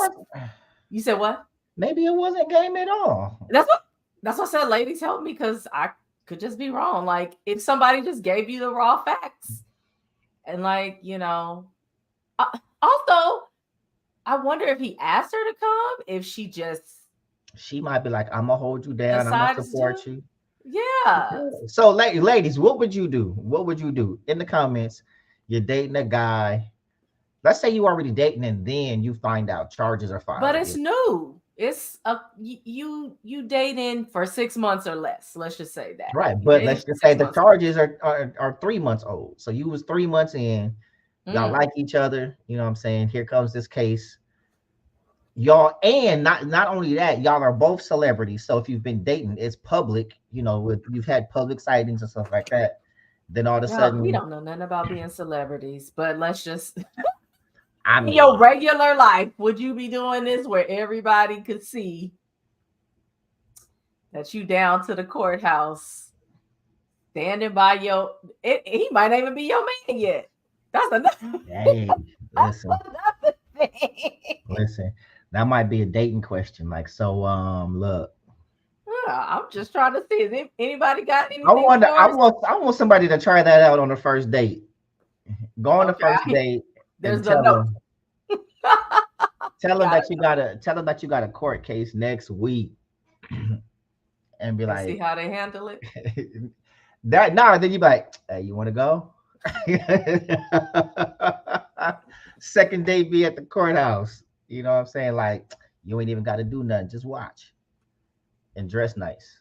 S2: You said what?
S1: Maybe it wasn't game at all.
S2: That's what I said. Ladies, help me, because I could just be wrong. Like if somebody just gave you the raw facts, and like also, I wonder if he asked her to come. If she
S1: might be like, I'm gonna hold you down. I'm gonna support you.
S2: Yeah.
S1: So, ladies, what would you do? What would you do? In the comments, you're dating a guy. Let's say you already dating, and then you find out charges are filed.
S2: But it's new. It's you dating for 6 months or less. Let's just say that.
S1: Right, but let's just say the charges are 3 months old. So you was 3 months in. Y'all like each other. You know what I'm saying? Here comes this case. Y'all, and not only that, y'all are both celebrities. So if you've been dating, it's public. You've had public sightings and stuff like that. Then all of a sudden,
S2: we don't know nothing about being celebrities. But let's just.
S1: I mean,
S2: in your regular life, would you be doing this where everybody could see that you down to the courthouse, standing by he might not even be your man yet. That's another.
S1: Hey, listen. That might be a dating question. Like, so, look.
S2: I'm just trying to see if anybody got anything.
S1: I want somebody to try that out on the first date. Go on the first date
S2: There's
S1: and
S2: the note.
S1: tell them that you got a court case next week, and be like,
S2: see how they handle it.
S1: Then you be like, hey, you want to go? Second date be at the courthouse. You know what I'm saying? Like, you ain't even got to do nothing. Just watch and dress nice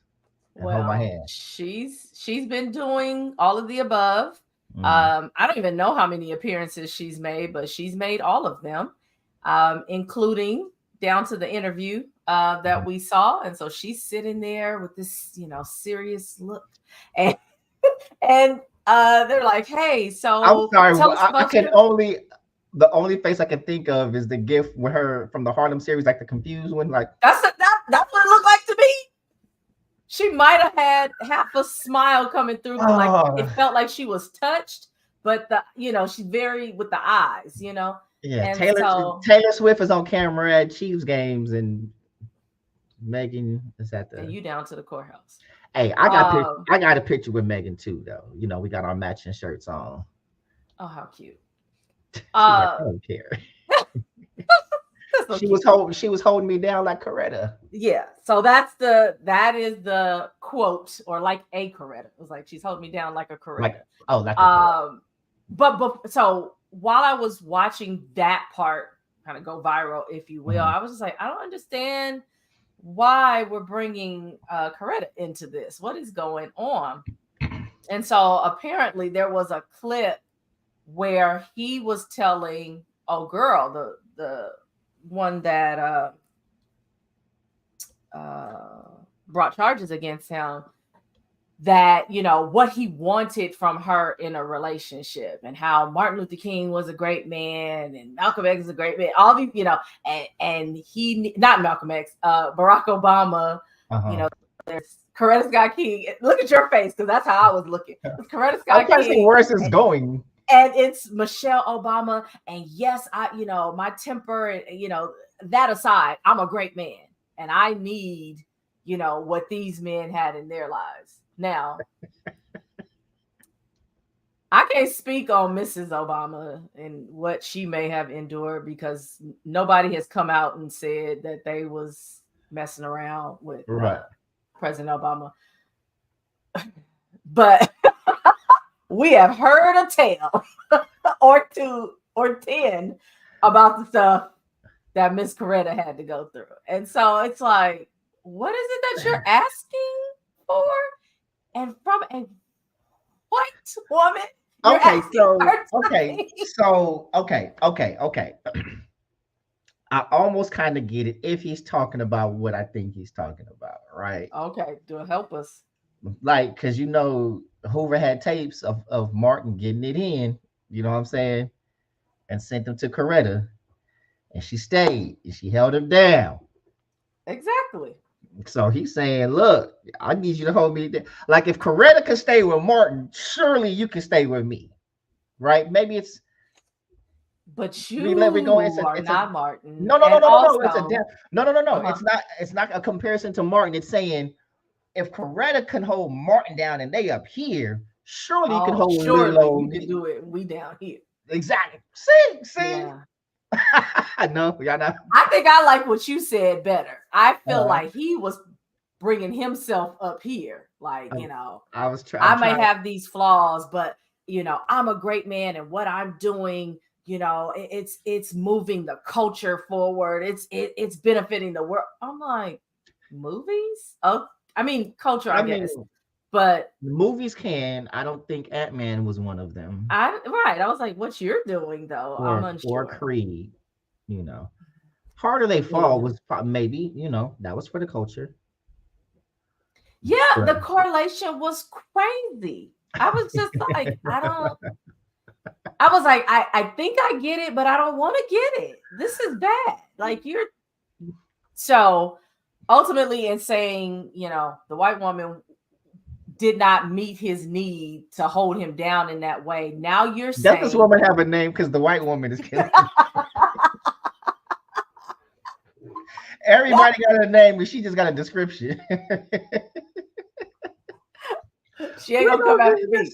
S1: and hold my hand.
S2: She's been doing all of the above. I don't even know how many appearances she's made, but she's made all of them, including down to the interview that we saw. And so she's sitting there with this, serious look, and they're like, "Hey, so
S1: I'm sorry,
S2: tell us about
S1: the only face I can think of is the gif with her from the Harlem series, like the confused one. Like
S2: that's what it looked like to me. She might have had half a smile coming through, like it felt like she was touched, but she's very with the eyes, Yeah,
S1: and Taylor Swift is on camera at Chiefs games, and Megan is at
S2: and you down to the courthouse.
S1: Hey, I got a picture with Megan too, though. We got our matching shirts on.
S2: Oh, how cute!
S1: I don't care. So she was holding me down like Coretta.
S2: Yeah, so that is the quote, or like a Coretta. It was like, she's holding me down like a Coretta. But so while I was watching that part kind of go viral, if you will, I was just like, I don't understand why we're bringing Coretta into this. What is going on? And so apparently there was a clip where he was telling girl, the one that brought charges against him, that what he wanted from her in a relationship, and how Martin Luther King was a great man and Malcolm X is a great man, all these, and he, not Malcolm X, Barack Obama, there's Coretta Scott King. Look at your face, because that's how I was looking. Coretta Scott King.
S1: Where's this going?
S2: And it's Michelle Obama. And yes, my temper, that aside, I'm a great man. And I need, what these men had in their lives. Now, I can't speak on Mrs. Obama and what she may have endured, because nobody has come out and said that they was messing around with President Obama. But we have heard a tale or 2 or 10 about the stuff that Miss Coretta had to go through. And so it's like, what is it that you're asking for? And from a white woman? Okay.
S1: I almost kind of get it if he's talking about what I think he's talking about, right?
S2: Okay, do it, help us.
S1: Like, because Hoover had tapes of Martin getting it in, you know what I'm saying, and sent them to Coretta, and she stayed, and she held him down.
S2: Exactly.
S1: So he's saying, look, I need you to hold me down. Like, if Coretta can stay with Martin, surely you can stay with me, right? Maybe it's.
S2: But you are not Martin.
S1: No. It's not a comparison to Martin. It's saying, if Coretta can hold Martin down and they up here, surely you can hold
S2: you can do it. We down here.
S1: Exactly. See.
S2: Yeah.
S1: No, y'all not.
S2: I think I like what you said better. I feel like he was bringing himself up here. Like, I might have these flaws, but I'm a great man, and what I'm doing, it's moving the culture forward. It's benefiting the world. I'm like, movies? Oh, I mean, culture, I guess. But
S1: movies can. I don't think Ant-Man was one of them.
S2: I was like, what you're doing though? I'm unsure.
S1: Or Creed, Harder They Fall was maybe, that was for the culture.
S2: Yeah, the correlation was crazy. I was just like, I think I get it, but I don't want to get it. This is bad. Like, so ultimately, in saying, the white woman did not meet his need to hold him down in that way. Now you're saying,
S1: does this woman have a name? Because the white woman is killing. Everybody got a name, but she just got a description.
S2: She ain't gonna come after me.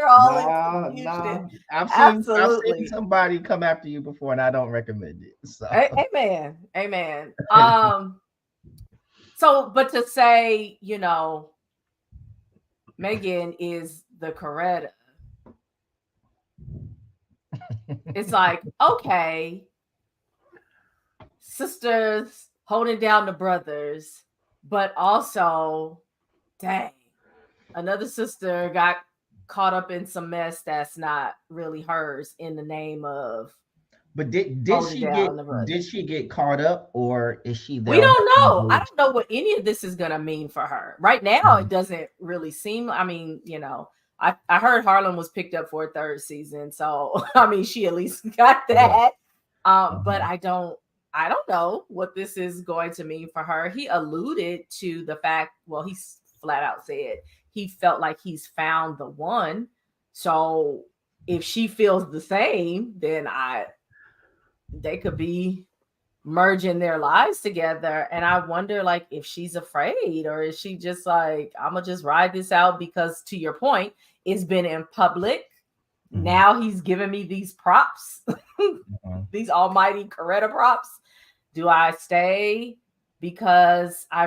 S2: we're all in confusion.
S1: I've seen somebody come after you before, and I don't recommend it. So.
S2: Amen. So, but to say, Megan is the Coretta, it's like, okay, sisters holding down the brothers, but also, dang, another sister got caught up in some mess that's not really hers in the name of.
S1: But did she get caught up, or is she there?
S2: We don't know. I don't know what any of this is gonna mean for her. Right now, it doesn't really seem. I mean, I heard Harlem was picked up for a third season, so I mean, she at least got that. But I don't know what this is going to mean for her. He alluded to the fact. Well, he flat out said he felt like he's found the one. So if she feels the same, then they could be merging their lives together. And I wonder, like, if she's afraid, or is she just like, I'm gonna just ride this out, because to your point, it's been in public. Now he's giving me these props, these almighty Coretta props. Do I stay because I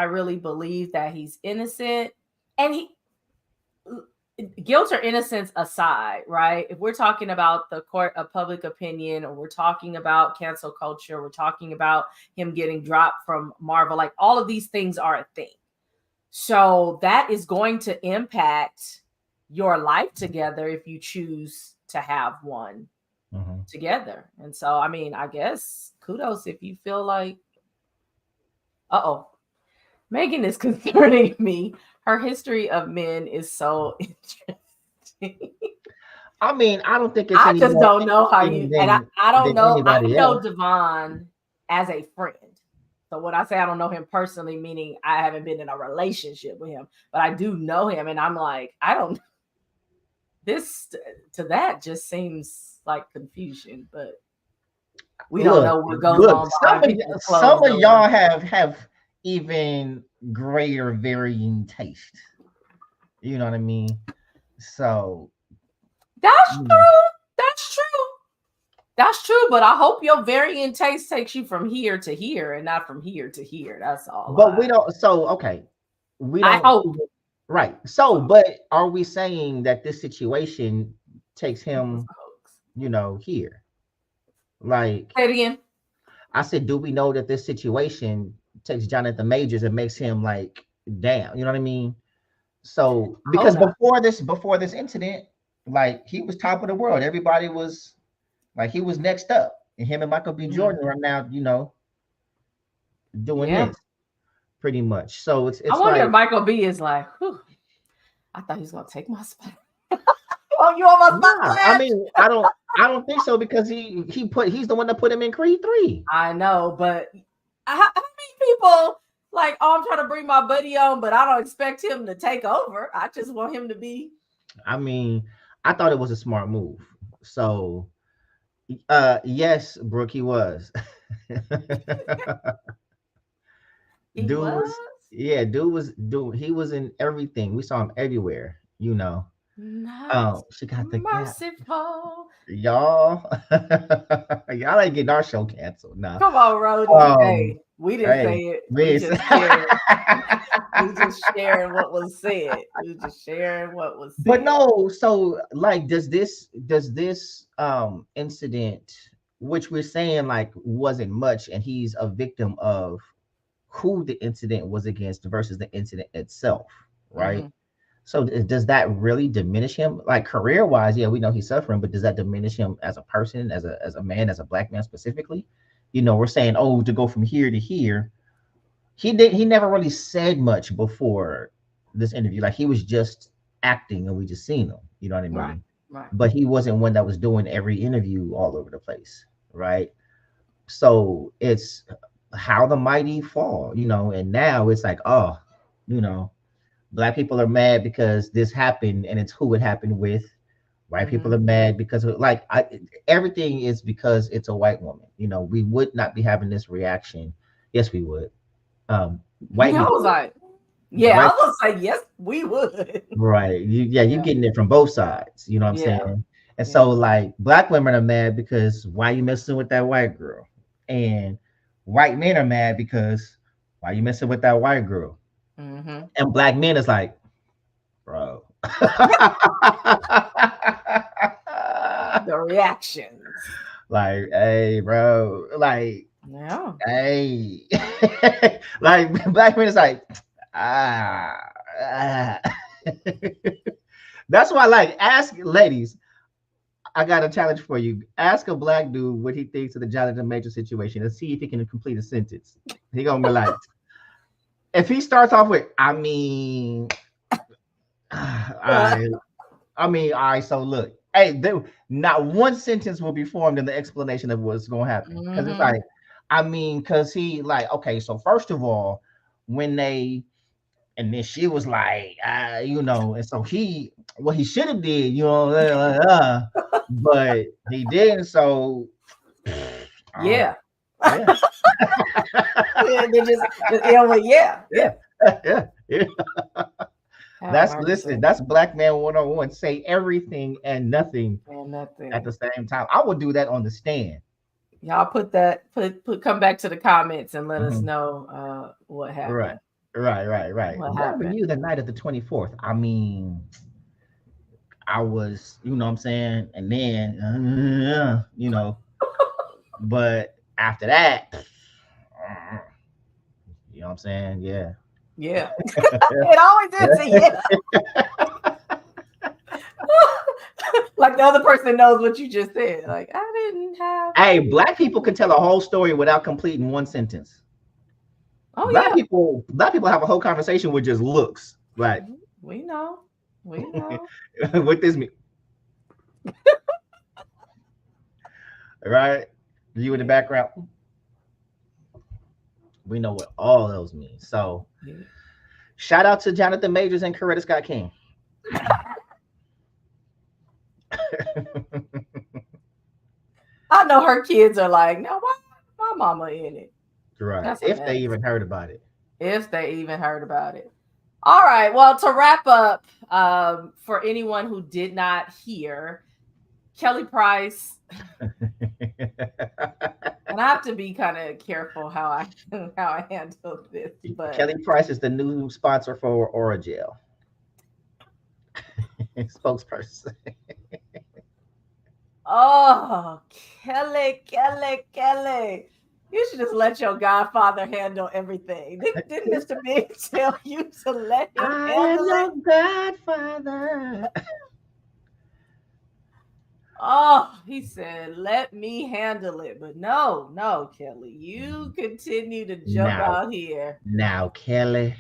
S2: really believe that he's innocent? And guilt or innocence aside, right? If we're talking about the court of public opinion, or we're talking about cancel culture, we're talking about him getting dropped from Marvel, like all of these things are a thing. So that is going to impact your life together if you choose to have one together. And so, I mean, I guess kudos if you feel like, Megan is concerning me. Her history of men is so interesting.
S1: I mean, I don't think it's.
S2: I just don't know how you. And I don't know. I know Devon as a friend. So when I say I don't know him personally, meaning I haven't been in a relationship with him, but I do know him, and I'm like, I don't. This to that just seems like confusion, but we don't know what goes on.
S1: Some of y'all have even greater varying taste. You know what I mean? So
S2: that's true. That's true. But I hope your varying taste takes you from here to here and not from here to here. That's all.
S1: But we don't. So okay, we don't.
S2: I hope.
S1: Right. So, but are we saying that this situation takes him, here? Like,
S2: say it again.
S1: I said, do we know that this situation takes Jonathan Majors and makes him like, damn, you know what I mean? So because before this incident, like, he was top of the world. Everybody was like, he was next up, and him and Michael B. Jordan are now, doing this pretty much. So it's
S2: I wonder if Michael B. is like, whew, I thought he was gonna take my spot. You almost
S1: I mean, I don't think so, because he's the one that put him in Creed 3.
S2: I know, but how many people like, I'm trying to bring my buddy on, but I don't expect him to take over. I just want him to be.
S1: I mean, I thought it was a smart move. So yes, Brooke, he was. Dude was in everything. We saw him everywhere, she got the merciful. Y'all ain't getting our show canceled now.
S2: Come on, Rody. Hey, we didn't say it. We just sharing what was said. But no, so like, does this incident, which we're saying like wasn't much, and he's a victim of who the incident was against versus the incident itself, right? So does that really diminish him? Like, career-wise, yeah, we know he's suffering, but does that diminish him as a person, as a man, as a Black man specifically? We're saying, to go from here to here. He never really said much before this interview. Like, he was just acting, and we just seen him. You know what I mean? Right.
S1: But he wasn't one that was doing every interview all over the place, right? So it's how the mighty fall, and now it's like, Black people are mad because this happened, and it's who it happened with. White people are mad because everything is because it's a white woman. We would not be having this reaction. Yes, we would. White people,
S2: Yeah, I was gonna say yes, we would.
S1: Right. You getting it from both sides. You know what I'm saying? And so like black women are mad because why you messing with that white girl? And white men are mad because why you messing with that white girl?
S2: Mm-hmm.
S1: And black men is like, bro.
S2: The reactions.
S1: Like, hey, bro. Like, hey. Like black men is like, ah. That's why, like, ask ladies. I got a challenge for you. Ask a black dude what he thinks of the Jonathan Major situation and see if he can complete a sentence. He gonna be like, if he starts off with, I mean, all right. So look, hey, not one sentence will be formed in the explanation of what's gonna happen because it's like, because he like, okay, so first of all, when they. And then she was like, and so what he should have did, but he didn't. So,
S2: yeah.
S1: Yeah. That's black man 101. Say everything and nothing at the same time. I would do that on the stand.
S2: Y'all come back to the comments and let us know what happened.
S1: Right. What happened? You the night of the 24th. I was, you know what I'm saying? And then, but after that, you know what I'm saying? Yeah.
S2: Yeah. It always is like the other person knows what you just said. Like, I didn't have.
S1: Hey, black people can tell a whole story without completing one sentence.
S2: Oh,
S1: black people have a whole conversation with just looks. Right.
S2: We know.
S1: What this mean? Right? You in the background. We know what all those mean. So shout out to Jonathan Majors and Coretta Scott King.
S2: I know her kids are like, no, why my mama in it?
S1: Right. If they even heard about it.
S2: All right. Well, to wrap up, for anyone who did not hear, Kelly Price, and I have to be kind of careful how I handle this. But
S1: Kelly Price is the new sponsor for Oragel. Spokesperson.
S2: Oh, Kelly. You should just let your godfather handle everything. Didn't Mr. Big tell you to let him handle it?
S1: Godfather.
S2: Oh, he said, let me handle it. But no, Kelly, you continue to jump out here.
S1: Now, Kelly.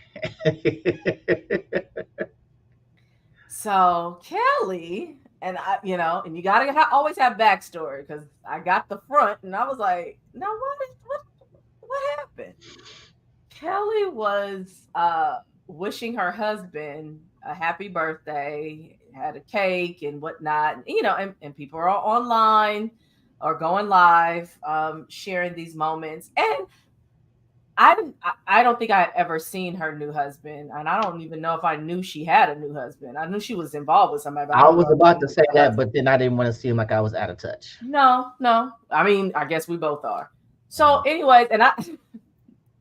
S2: So, Kelly, and and you gotta always have backstory because I got the front and I was like, no, what happened? Kelly was wishing her husband a happy birthday, had a cake and whatnot, and people are online or going live, sharing these moments. And I don't think I had ever seen her new husband, and I don't even know if I knew she had a new husband. I knew she was involved with somebody. But
S1: I was about to say that, but then I didn't want to seem like I was out of touch.
S2: No. I guess we both are. So, anyways, and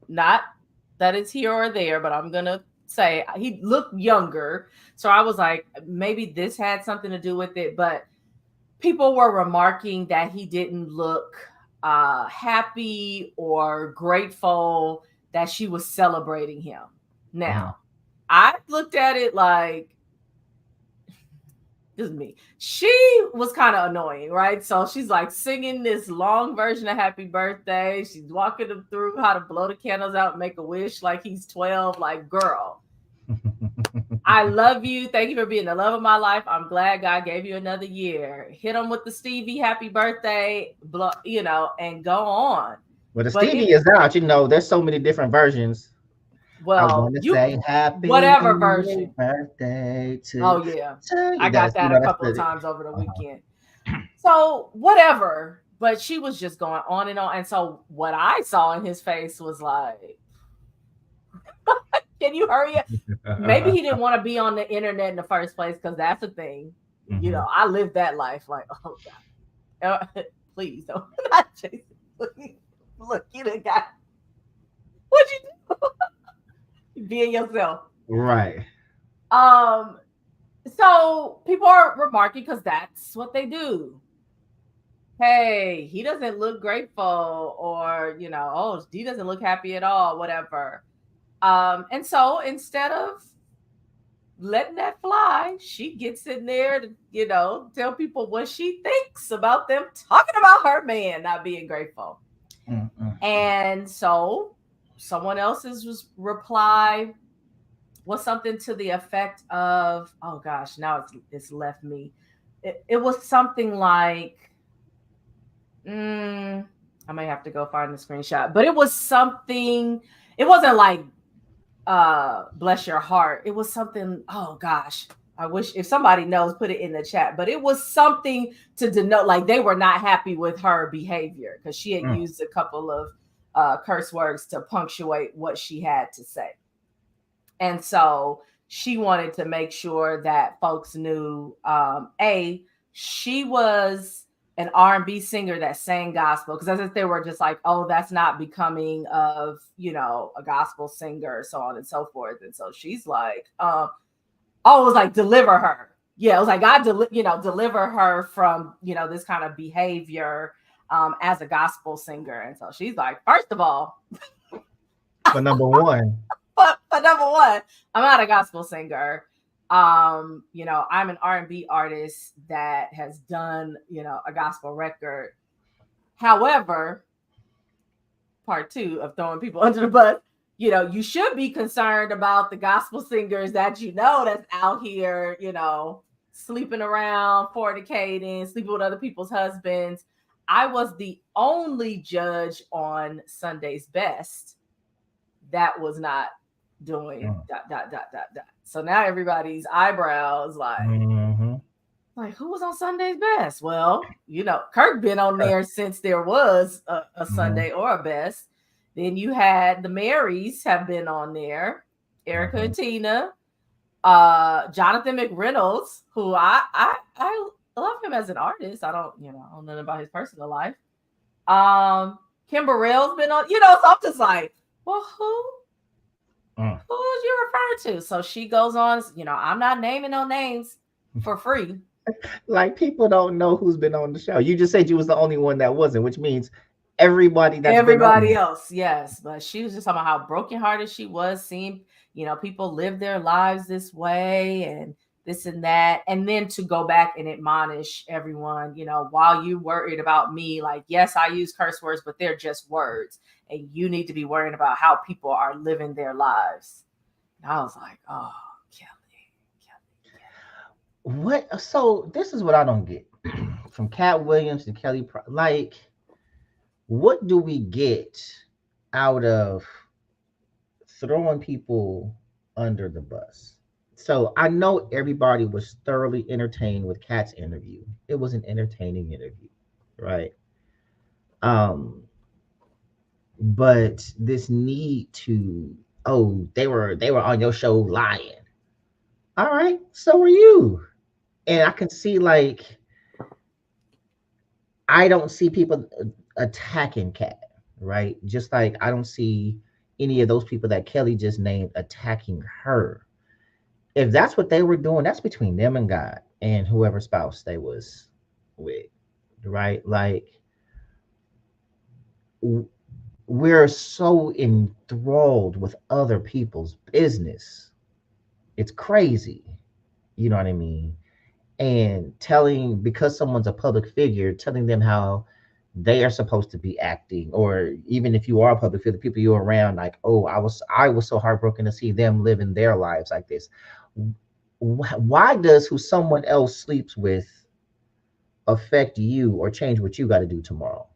S2: not that it's here or there, but I'm gonna say he looked younger. So I was like, maybe this had something to do with it. But people were remarking that he didn't look happy or grateful that she was celebrating him. Now, I looked at it like, this is me. She was kind of annoying, right? So she's like singing this long version of Happy Birthday. She's walking him through how to blow the candles out and make a wish like he's 12. Like, girl, I love you. Thank you for being the love of my life. I'm glad God gave you another year. Hit him with the Stevie Happy Birthday, and go on.
S1: Well, the Stevie is out. There's so many different versions.
S2: Well,
S1: I want to say happy
S2: whatever version.
S1: Birthday to
S2: Oh yeah, I got that a couple of times over the weekend. So whatever, but she was just going on and on. And so what I saw in his face was like, Can you hurry up? Maybe he didn't want to be on the internet in the first place, because that's the thing. You know, I lived that life. Like, oh God, please don't, not Jason. Look, you done got, what'd you do? Being yourself,
S1: right?
S2: So people are remarking because that's what they do. Hey, he doesn't look grateful, or you know, oh, he doesn't look happy at all, whatever. And so instead of letting that fly, she gets in there to, you know, tell people what she thinks about them talking about her man not being grateful. And so someone else's reply was something to the effect of, oh gosh, now it's left me. It was something like, I may have to go find the screenshot, but it was something, it wasn't like, bless your heart. It was something, oh gosh, I wish if somebody knows, put it in the chat, but it was something to denote like they were not happy with her behavior, because she had used a couple of curse words to punctuate what she had to say. And so she wanted to make sure that folks knew, she was an R&B singer that sang gospel, because as if they were just like, oh, that's not becoming of, you know, a gospel singer, so on and so forth. And so she's like, it was like, deliver her. Yeah, it was like, God, deliver her from, you know, this kind of behavior as a gospel singer. And so she's like, first of all,
S1: for number one,
S2: I'm not a gospel singer. You know, I'm an R&B artist that has done, you know, a gospel record. However, part two of throwing people under the bus, you know, you should be concerned about the gospel singers that, you know, that's out here, you know, sleeping around, fornicating, sleeping with other people's husbands. I was the only judge on Sunday's Best that was not doing ... So now everybody's eyebrows like who was on Sunday's Best? Well, you know, Kirk been on there since there was a Sunday or a Best. Then you had the Marys have been on there, Erica and Tina, Jonathan McReynolds, who I love him as an artist. I don't know nothing about his personal life. Kim Burrell's been on, you know, so I'm just like, well, who is you referring to? So she goes on, you know, I'm not naming no names for free.
S1: Like, people don't know who's been on the show. You just said you was the only one that wasn't, which means everybody
S2: else, yes. But she was just talking about how brokenhearted she was, seeing, you know, people live their lives this way and this and that. And then to go back and admonish everyone, you know, while you worried about me, like, yes, I use curse words, but they're just words. And you need to be worrying about how people are living their lives. And I was like, oh, Kelly.
S1: What? So this is what I don't get from Cat Williams to Kelly. Like, what do we get out of throwing people under the bus? So I know everybody was thoroughly entertained with Cat's interview. It was an entertaining interview, right? But this need to, oh, they were on your show lying. All right, so are you. And I can see, like, I don't see people attacking Cat, right? Just like I don't see any of those people that Kelly just named attacking her. If that's what they were doing, that's between them and God and whoever spouse they was with, right? Like, we're so enthralled with other people's business. It's crazy. You know what I mean? And because someone's a public figure, telling them how they are supposed to be acting, or even if you are a public figure, the people you're around, like, oh, I was so heartbroken to see them living their lives like this. Why does who someone else sleeps with affect you or change what you got to do tomorrow?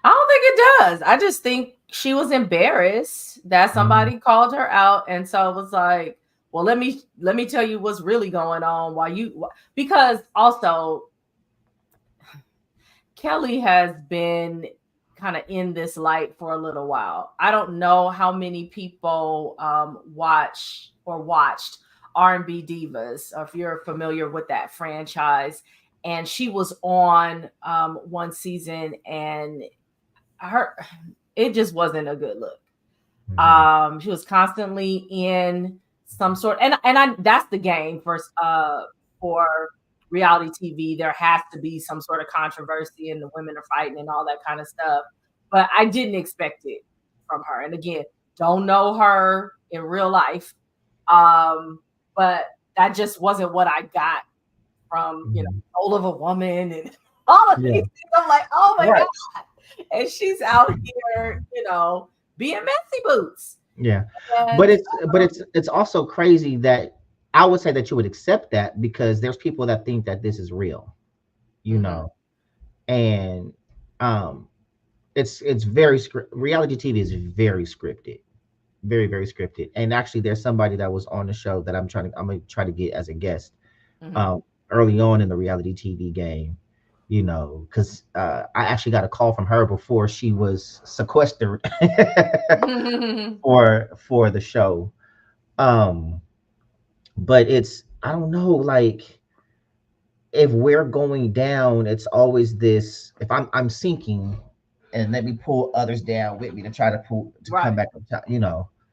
S2: I don't think it does. I just think she was embarrassed that somebody called her out, and so it was like, well, let me tell you what's really going on because also Kelly has been kind of in this light for a little while. I don't know how many people watched R&B Divas, or if you're familiar with that franchise. And she was on one season, and it just wasn't a good look. She was constantly in some sort, and that's the game for reality TV. There has to be some sort of controversy, and the women are fighting and all that kind of stuff. But I didn't expect it from her. And again, don't know her in real life, but that just wasn't what I got from Soul of a Woman and all of these things. I'm like, oh my God. And she's out here, being messy boots.
S1: Yeah. And, but it's also crazy that I would say that you would accept that, because there's people that think that this is real, and it's very reality TV is very scripted, very, very scripted. And actually there's somebody that was on the show that I'm gonna try to get as a guest early on in the reality TV game, because I actually got a call from her before she was sequestered for the show. But I don't know, like, if we're going down, it's always this, if I'm sinking and let me pull others down with me to try to come back up top,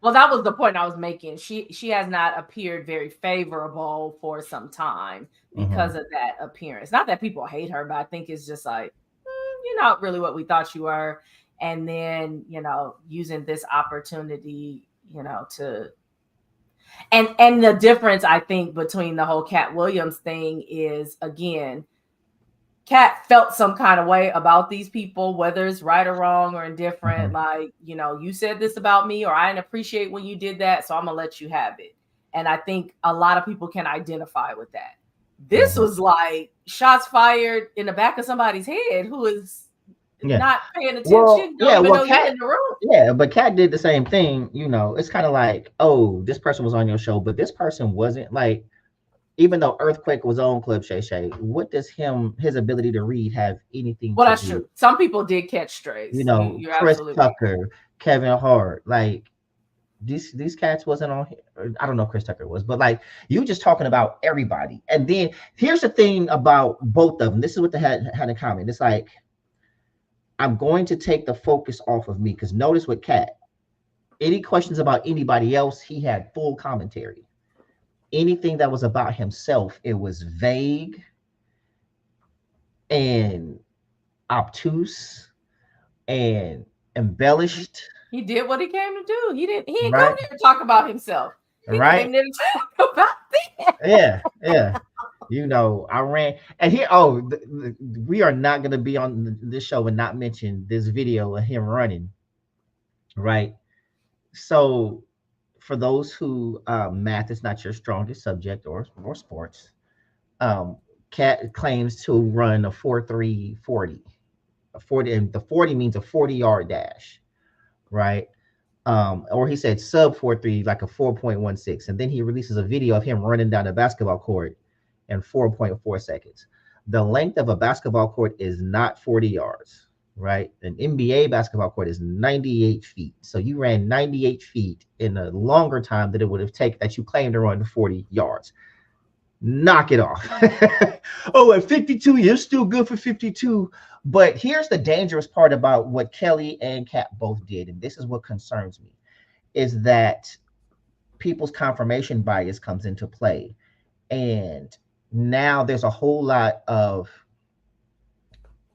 S2: Well, that was the point I was making. She has not appeared very favorable for some time because of that appearance. Not that people hate her, but I think it's just like, you're not really what we thought you were. And then, using this opportunity, to, and the difference, I think, between the whole Cat Williams thing is, again, Cat felt some kind of way about these people, whether it's right or wrong or indifferent. Like, you said this about me, or I didn't appreciate when you did that, so I'm gonna let you have it. And I think a lot of people can identify with that. This was like shots fired in the back of somebody's head who is not paying attention.
S1: Cat, in the room. Yeah, but Cat did the same thing. It's kind of like, oh, this person was on your show, but this person wasn't. Like, even though Earthquake was on Club Shay Shay, what does his ability to read have anything
S2: to do? That's true. Some people did catch strays.
S1: You're Chris Tucker, Kevin Hart, like these cats wasn't on here. I don't know if Chris Tucker was, but like, you just talking about everybody. And then here's the thing about both of them. This is what they had in common. It's like, I'm going to take the focus off of me, because notice with Cat, any questions about anybody else, he had full commentary. Anything that was about himself, it was vague and obtuse and embellished.
S2: He did what he came to do. He didn't come there to talk about himself. He came there to talk about
S1: things. Yeah. I ran, and here, we are not going to be on this show and not mention this video of him running. Right. So, for those who math is not your strongest subject or sports, Cat claims to run a 4.340. A 40, and the 40 means a 40-yard dash, right? Or he said sub 4.3, like a 4.16, and then he releases a video of him running down a basketball court in 4.4 seconds. The length of a basketball court is not 40 yards. Right? An NBA basketball court is 98 feet. So you ran 98 feet in a longer time than it would have taken that you claimed to run 40 yards. Knock it off. At 52, you're still good for 52. But here's the dangerous part about what Kelly and Kat both did, and this is what concerns me, is that people's confirmation bias comes into play. And now there's a whole lot of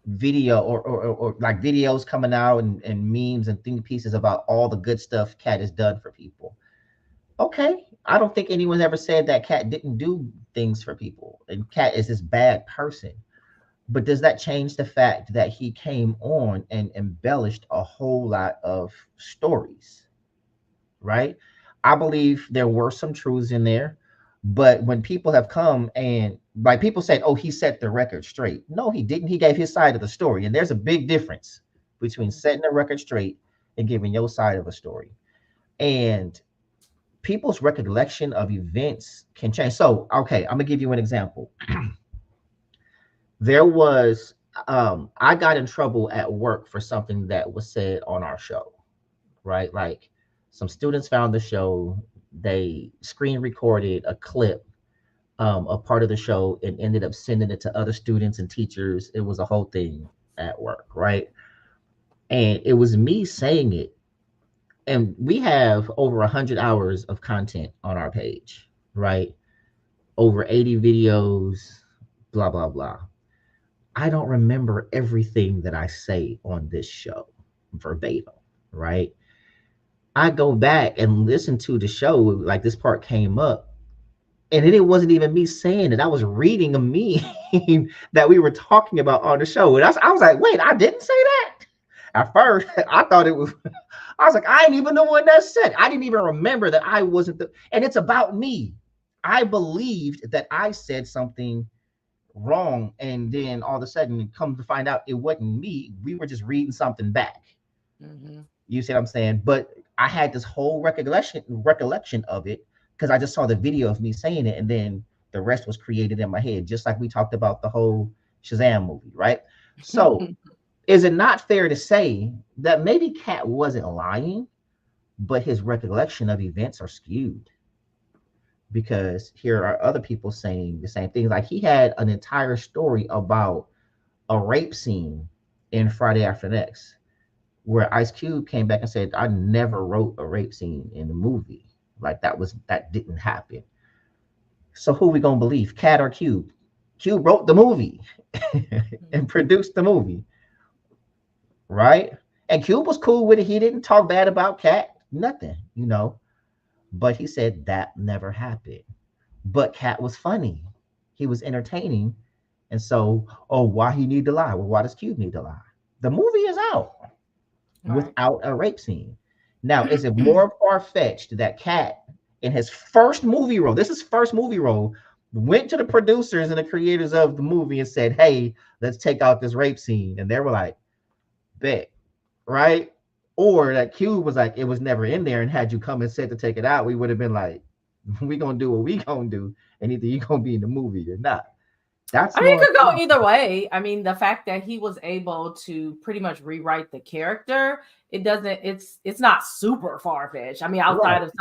S1: video or like videos coming out and memes and think pieces about all the good stuff Kat has done for people. Okay, I don't think anyone's ever said that Kat didn't do things for people and Kat is this bad person. But does that change the fact that he came on and embellished a whole lot of stories? Right? I believe there were some truths in there, but when people have come and like people said, oh, he set the record straight. No, he didn't. He gave his side of the story. And there's a big difference between setting the record straight and giving your side of a story. And people's recollection of events can change. So, okay, I'm gonna give you an example. There was I got in trouble at work for something that was said on our show, right? Like some students found the show, they screen recorded a clip, a part of the show, and ended up sending it to other students and teachers. It was a whole thing at work, right? And it was me saying it. And we have over 100 hours of content on our page, right? Over 80 videos, blah, blah, blah. I don't remember everything that I say on this show verbatim, right? I go back and listen to the show, like this part came up, and it wasn't even me saying it. I was reading a meme that we were talking about on the show. And I was like, wait, I didn't say that? At first, I thought it was, I was like, I ain't even the one that said it. I didn't even remember that I wasn't and it's about me. I believed that I said something wrong, and then all of a sudden come to find out it wasn't me. We were just reading something back. Mm-hmm. You see what I'm saying? But I had this whole recollection of it because I just saw the video of me saying it, and then the rest was created in my head, just like we talked about the whole Shazam movie, right? So is it not fair to say that maybe Cat wasn't lying, but his recollection of events are skewed? Because here are other people saying the same thing. Like he had an entire story about a rape scene in Friday After Next, where Ice Cube came back and said, I never wrote a rape scene in the movie. Like that didn't happen. So who we gonna believe, Cat or Cube? Cube wrote the movie and produced the movie, right? And Cube was cool with it. He didn't talk bad about Cat, nothing, but he said that never happened. But Cat was funny. He was entertaining. And so, why he need to lie? Well, why does Cube need to lie? The movie is out without a rape scene. Now, is it more far-fetched that Cat, in his first movie role, this is first movie role, went to the producers and the creators of the movie and said, hey, let's take out this rape scene. And they were like, bet, right? Or that Cube was like, it was never in there, and had you come and said to take it out, we would have been like, we gonna do what we gonna do, and either you gonna be in the movie or not.
S2: That's it could go either way. I mean, the fact that he was able to pretty much rewrite the character, it's not super far-fetched. I mean, outside of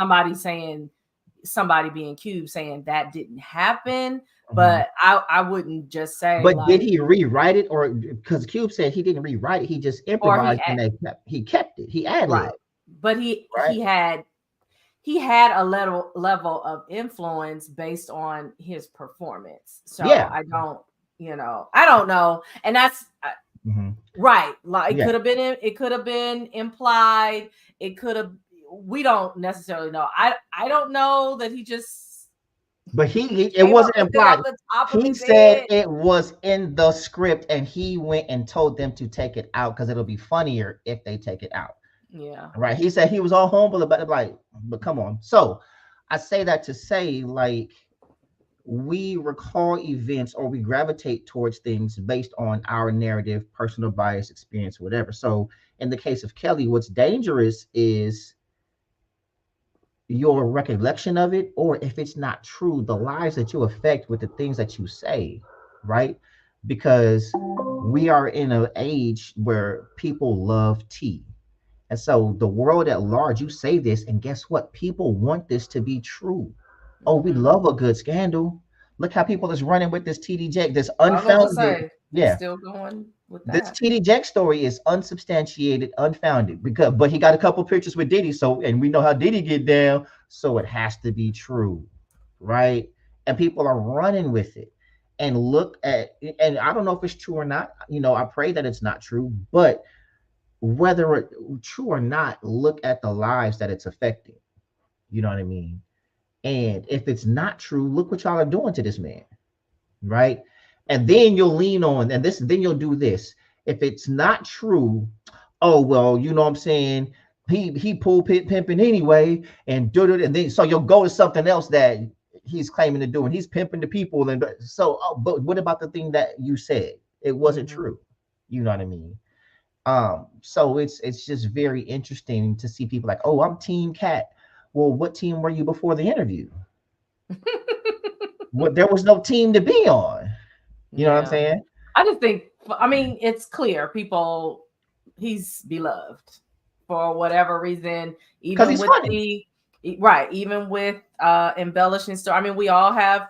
S2: somebody being Cube saying that didn't happen, but I wouldn't just say.
S1: But did he rewrite it, or because Cube said he didn't rewrite it, he just improvised he kept it. He added it.
S2: But he had a level of influence based on his performance. So I don't know, and that's right. Like it could have been implied. It could have. We don't necessarily know. I don't know that he just.
S1: But it wasn't implied. He said it was in the script, and he went and told them to take it out because it'll be funnier if they take it out.
S2: Yeah.
S1: Right. He said he was all humble about it, like, but come on. So I say that to say, like, we recall events or we gravitate towards things based on our narrative, personal bias, experience, whatever. So in the case of Kelly, what's dangerous is your recollection of it, or if it's not true, the lives that you affect with the things that you say, right? Because we are in an age where people love tea. And so the world at large, you say this, and guess what? People want this to be true. Oh, we love a good scandal. Look how people is running with this TD Jakes, this unfounded.
S2: Still going with that.
S1: This TD Jakes story is unsubstantiated, unfounded, but he got a couple pictures with Diddy. So, and we know how Diddy get down. So it has to be true, right? And people are running with it. And and I don't know if it's true or not. I pray that it's not true, but whether it's true or not, look at the lives that it's affecting. You know what I mean? And if it's not true, look what y'all are doing to this man, right? And then you'll lean on, and then you'll do this. If it's not true, oh, well, you know what I'm saying? He pulpit pimping anyway, and then so you'll go to something else that he's claiming to do, and he's pimping the people. And so, but what about the thing that you said? It wasn't true. You know what I mean? So it's just very interesting to see people like, oh, I'm Team Cat. Well, what team were you before the interview? There was no team to be on. You know what I'm saying?
S2: I just think, I mean, it's clear he's beloved for whatever reason,
S1: Because
S2: even
S1: he's
S2: with
S1: funny.
S2: even with embellishing story. I mean, we all have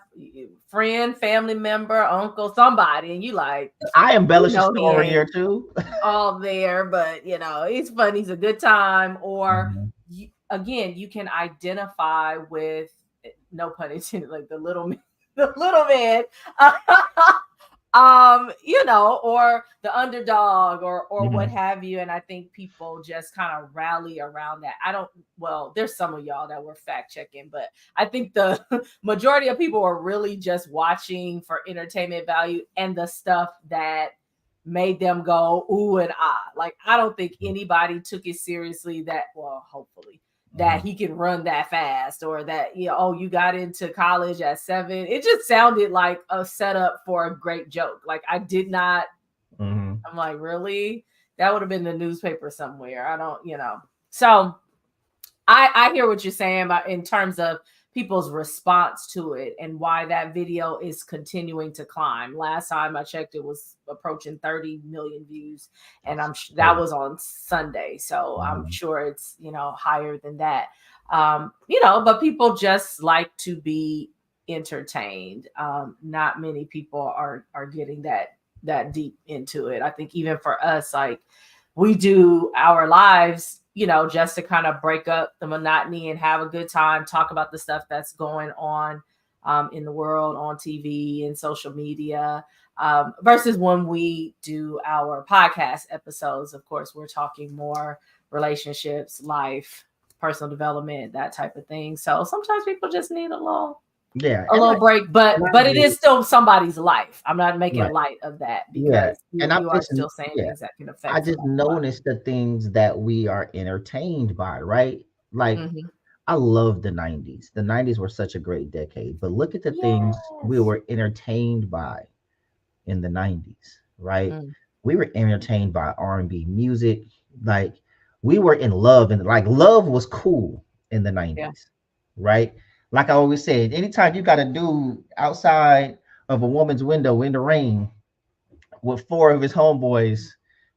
S2: friend, family member, uncle, somebody, and you like,
S1: I
S2: you
S1: embellish a
S2: know, he
S1: story or
S2: ain't
S1: two.
S2: all there, but you know, he's fun. He's a good time. Or
S1: Mhm.
S2: again, you can identify with, no pun intended, like the little man, the little man. You know, or the underdog, or what
S1: Mhm.
S2: have you. And I think people just kind of rally around that. I don't, well, there's some of y'all that were fact checking, but I think the majority of people are really just watching for entertainment value and the stuff that made them go ooh and ah. Like, I don't think anybody took it seriously that, well, hopefully, that
S1: Mhm.
S2: he can run that fast, or that, you know, oh, you got into college at 7. It just sounded like a setup for a great joke. Like, I did not,
S1: Mhm.
S2: I'm like, really? That would have been the newspaper somewhere. I don't, you know. So I hear what you're saying about in terms of people's response to it and why that video is continuing to climb. Last time I checked, it was approaching 30 million views, and that
S1: Crazy.
S2: was on Sunday. So I'm
S1: Mhm.
S2: sure it's, you know, higher than that. You know, but people just like to be entertained. Not many people are getting that deep into it. I think even for us, like, we do our lives, you know, just to kind of break up the monotony and have a good time, talk about the stuff that's going on in the world, on TV and social media. Versus when we do our podcast episodes, of course, we're talking more relationships, life, personal development, that type of thing. So sometimes people just need
S1: Yeah,
S2: a little break, but
S1: mind
S2: it
S1: you,
S2: is still somebody's life. I'm not making
S1: right.
S2: light of that,
S1: Yeah,
S2: because
S1: and I'm
S2: you are
S1: just
S2: still saying
S1: yeah.
S2: things that can
S1: I
S2: affect
S1: just
S2: somebody's life.
S1: noticed the things that we are entertained by, right? Like
S2: Mm-hmm.
S1: I love the 90s. The 90s were such a great decade, but look at the things we
S2: Yes.
S1: were entertained by in the 90s, right?
S2: Mm,
S1: We were entertained by R&B music. Like we were in love, and like love was cool in the
S2: yeah.
S1: 90s, right? Like I always said, anytime you got a dude outside of a woman's window in the rain with four of his homeboys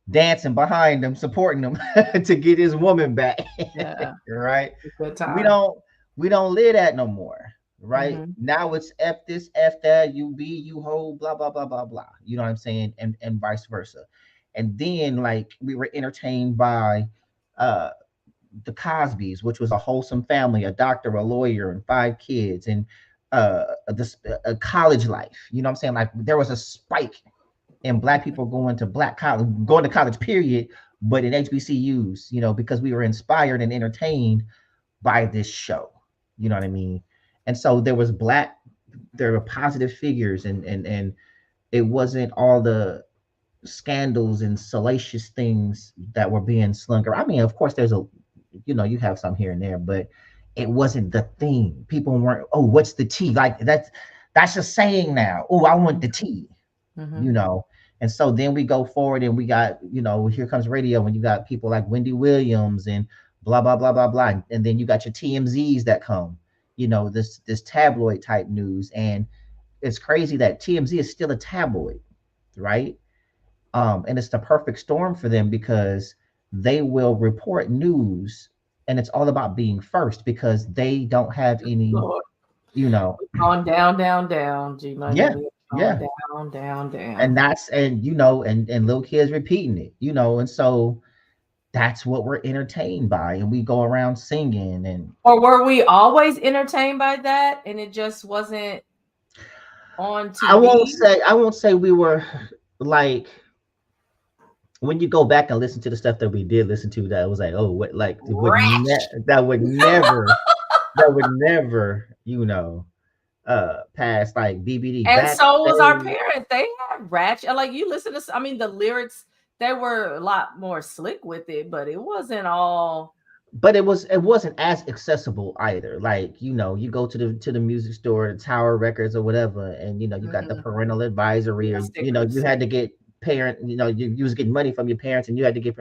S1: dancing behind him, supporting him to get his woman back.
S2: Yeah.
S1: Right?
S2: Good
S1: We
S2: time.
S1: don't we don't live that no more. Right?
S2: Mm-hmm.
S1: Now it's F this, F that, you be, you hold, blah, blah, blah, blah, blah. You know what I'm saying? And vice versa. And then like we were entertained by uh the Cosbys, which was a wholesome family, a doctor, a lawyer, and five kids, and a college life. You know what I'm saying? Like there was a spike and black people going to college, period, but in HBCUs, you know, because we were inspired and entertained by this show. You know what I mean? And so there were positive figures, and it wasn't all the scandals and salacious things that were being slung around. I mean, of course, you have some here and there, but it wasn't the thing. People weren't, oh, what's the tea? Like that's a saying now. Oh, I want the tea,
S2: Mm-hmm.
S1: you know. And so then we go forward and we got, here comes radio, and you got people like Wendy Williams and blah blah blah blah blah. And then you got your TMZs that come, this tabloid type news. And it's crazy that TMZ is still a tabloid, right? And it's the perfect storm for them because they will report news, and it's all about being first because they don't have any,
S2: Lord,
S1: you know,
S2: on down, down, down. G Money,
S1: yeah,
S2: we on
S1: yeah.
S2: down, down,
S1: And
S2: down.
S1: that's and and little kids repeating it, and so that's what we're entertained by, and we go around singing. And
S2: Or were we always entertained by that, and it just wasn't on
S1: I won't
S2: TV?
S1: say I won't say we were like, when you go back and listen to the stuff that we did listen to, that was like, oh, what, like
S2: Rash.
S1: that would never, pass like BBD
S2: And so was our
S1: backstage.
S2: parents. They had ratchet. Like, you listen to, I mean, the lyrics, they were a lot more slick with it, but it wasn't all.
S1: But it wasn't as accessible either. Like, you go to the music store, Tower Records or whatever, and you got the
S2: Mhm.
S1: parental advisory, or you
S2: Stickers.
S1: had to get parent, you was getting money from your parents, and you had to get,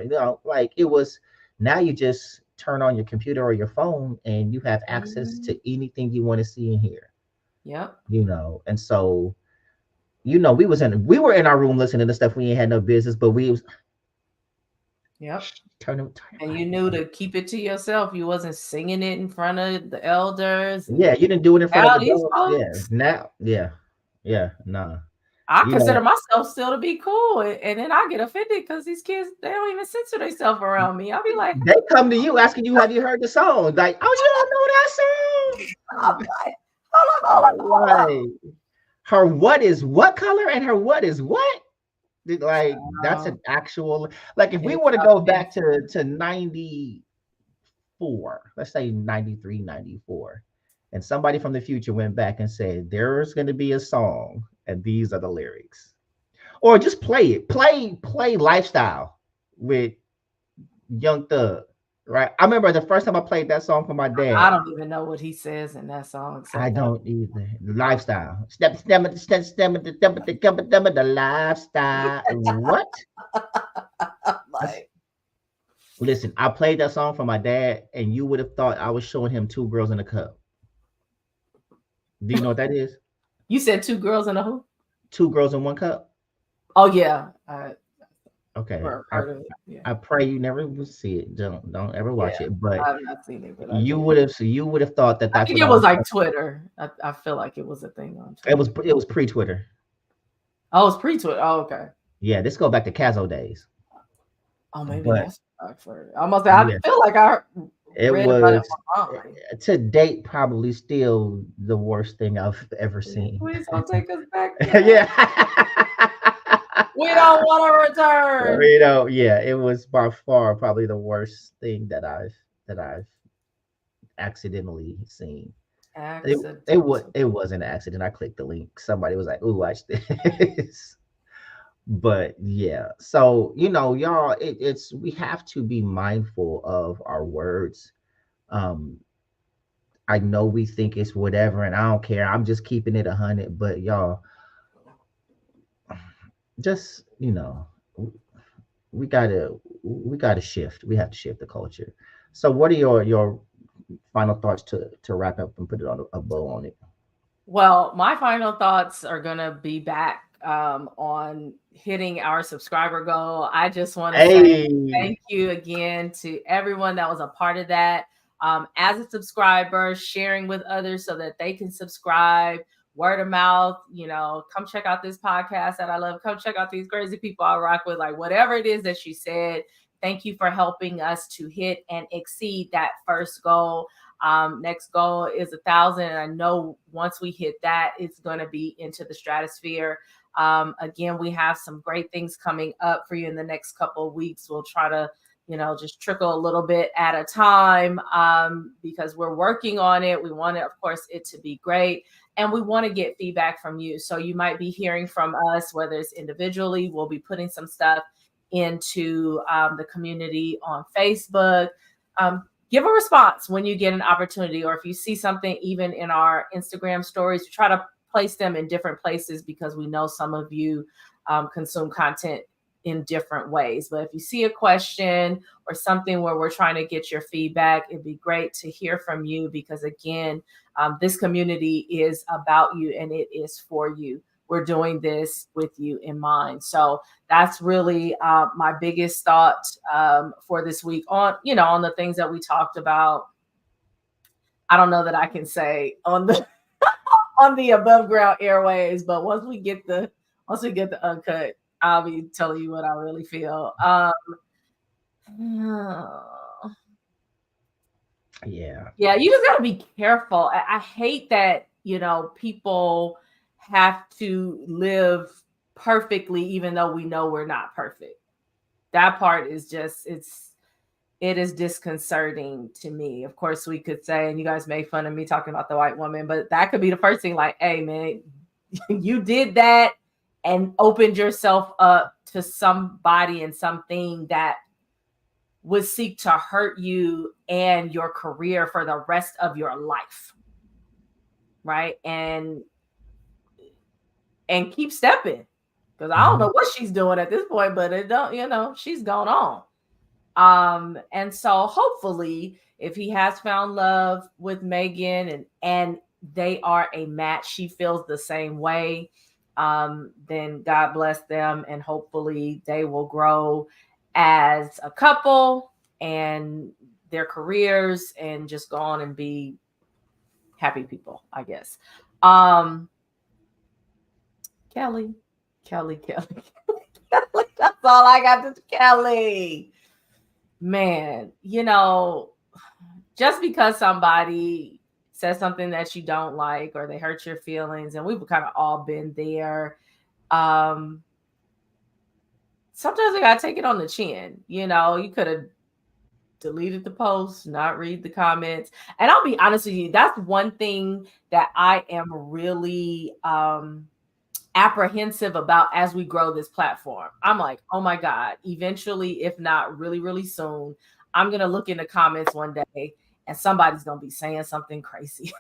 S1: like it was. Now you just turn on your computer or your phone, and you have access
S2: Mhm.
S1: to anything you want to see and hear.
S2: Yep.
S1: And so, we were in our room listening to stuff we ain't had no business, but we was
S2: Yep.
S1: turn
S2: and you knew to keep it to yourself. You wasn't singing it in front of the elders.
S1: Yeah, you didn't do it in front of
S2: these
S1: adults.
S2: folks,
S1: Nah.
S2: I consider myself still to be cool, and then I get offended because these kids, they don't even censor themselves around me. I'll be like,
S1: they come to you asking you, have you heard the song? Like, oh, you don't know that song?
S2: I'm like, hold on.
S1: Her what is what color and her what is what? Like, that's an actual, like, if we were to go back to 94, let's say 93, 94, and somebody from the future went back and said, there's going to be a song and these are the lyrics, or just play Lifestyle with Young Thug, right? I remember the first time I played that song for my dad.
S2: I don't even know what he says in that song.
S1: I don't either. Lifestyle. The lifestyle. What?
S2: Like,
S1: listen, I played that song for my dad, and you would have thought I was showing him Two Girls in a Cup. Do you know what that is?
S2: You said Two Girls in a who?
S1: Two Girls in One Cup.
S2: Oh yeah.
S1: Okay. I pray you never will see it. Don't ever watch it. But
S2: I've not seen it. But
S1: you would have thought that.
S2: I think it was like Twitter. I feel like it was a thing on Twitter.
S1: It was pre-Twitter.
S2: Oh, it was pre-Twitter. Oh, okay.
S1: Yeah, this go back to Caso days.
S2: Oh, maybe that's for almost. I feel like
S1: it was to date probably still the worst thing I've ever seen.
S2: Please don't take us back.
S1: Yeah.
S2: We don't want to return.
S1: It was by far probably the worst thing that I've accidentally seen. It was an accident. I clicked the link. Somebody was like, "Ooh, watch this." But yeah, so y'all, it's we have to be mindful of our words. I know we think it's whatever, and I don't care. I'm just keeping it 100. But y'all, just we gotta shift. We have to shift the culture. So, what are your final thoughts to wrap up and put it on a bow on it?
S2: Well, my final thoughts are gonna be back on hitting our subscriber goal. I just want to say thank you again to everyone that was a part of that. As a subscriber, sharing with others so that they can subscribe, word of mouth, come check out this podcast that I love. Come check out these crazy people I rock with, like whatever it is that you said. Thank you for helping us to hit and exceed that first goal. Next goal is 1,000. And I know once we hit that, it's going to be into the stratosphere. Again, we have some great things coming up for you in the next couple of weeks. We'll try to, just trickle a little bit at a time because we're working on it. We want it, of course, it to be great. And we want to get feedback from you. So you might be hearing from us, whether it's individually, we'll be putting some stuff into the community on Facebook. Give a response when you get an opportunity, or if you see something even in our Instagram stories, we try to place them in different places because we know some of you consume content in different ways. But if you see a question or something where we're trying to get your feedback, it'd be great to hear from you because, again, this community is about you and it is for you. We're doing this with you in mind. So that's really my biggest thought for this week on the things that we talked about. I don't know that I can say on the on the above ground airways, but once we get the uncut, I'll be telling you what I really feel. Yeah, you just got to be careful. I hate that, people have to live perfectly, even though we know we're not perfect. That part is just, it is disconcerting to me. Of course, we could say, and you guys made fun of me talking about the white woman, but that could be the first thing, like, hey, man, you did that and opened yourself up to somebody and something that would seek to hurt you and your career for the rest of your life. Right? And keep stepping. Because I don't know what she's doing at this point, but it don't, she's gone on. And so hopefully if he has found love with Megan and they are a match, she feels the same way. then God bless them, and hopefully they will grow as a couple and their careers and just go on and be happy people, I guess. Kelly, Kelly, that's all I got to Kelly. Man, just because somebody says something that you don't like or they hurt your feelings, and we've kind of all been there. Sometimes we gotta take it on the chin. You could have deleted the post, not read the comments. And I'll be honest with you, that's one thing that I am really apprehensive about as we grow this platform. I'm like, oh my God, eventually, if not really, really soon, I'm going to look in the comments one day and somebody's going to be saying something crazy.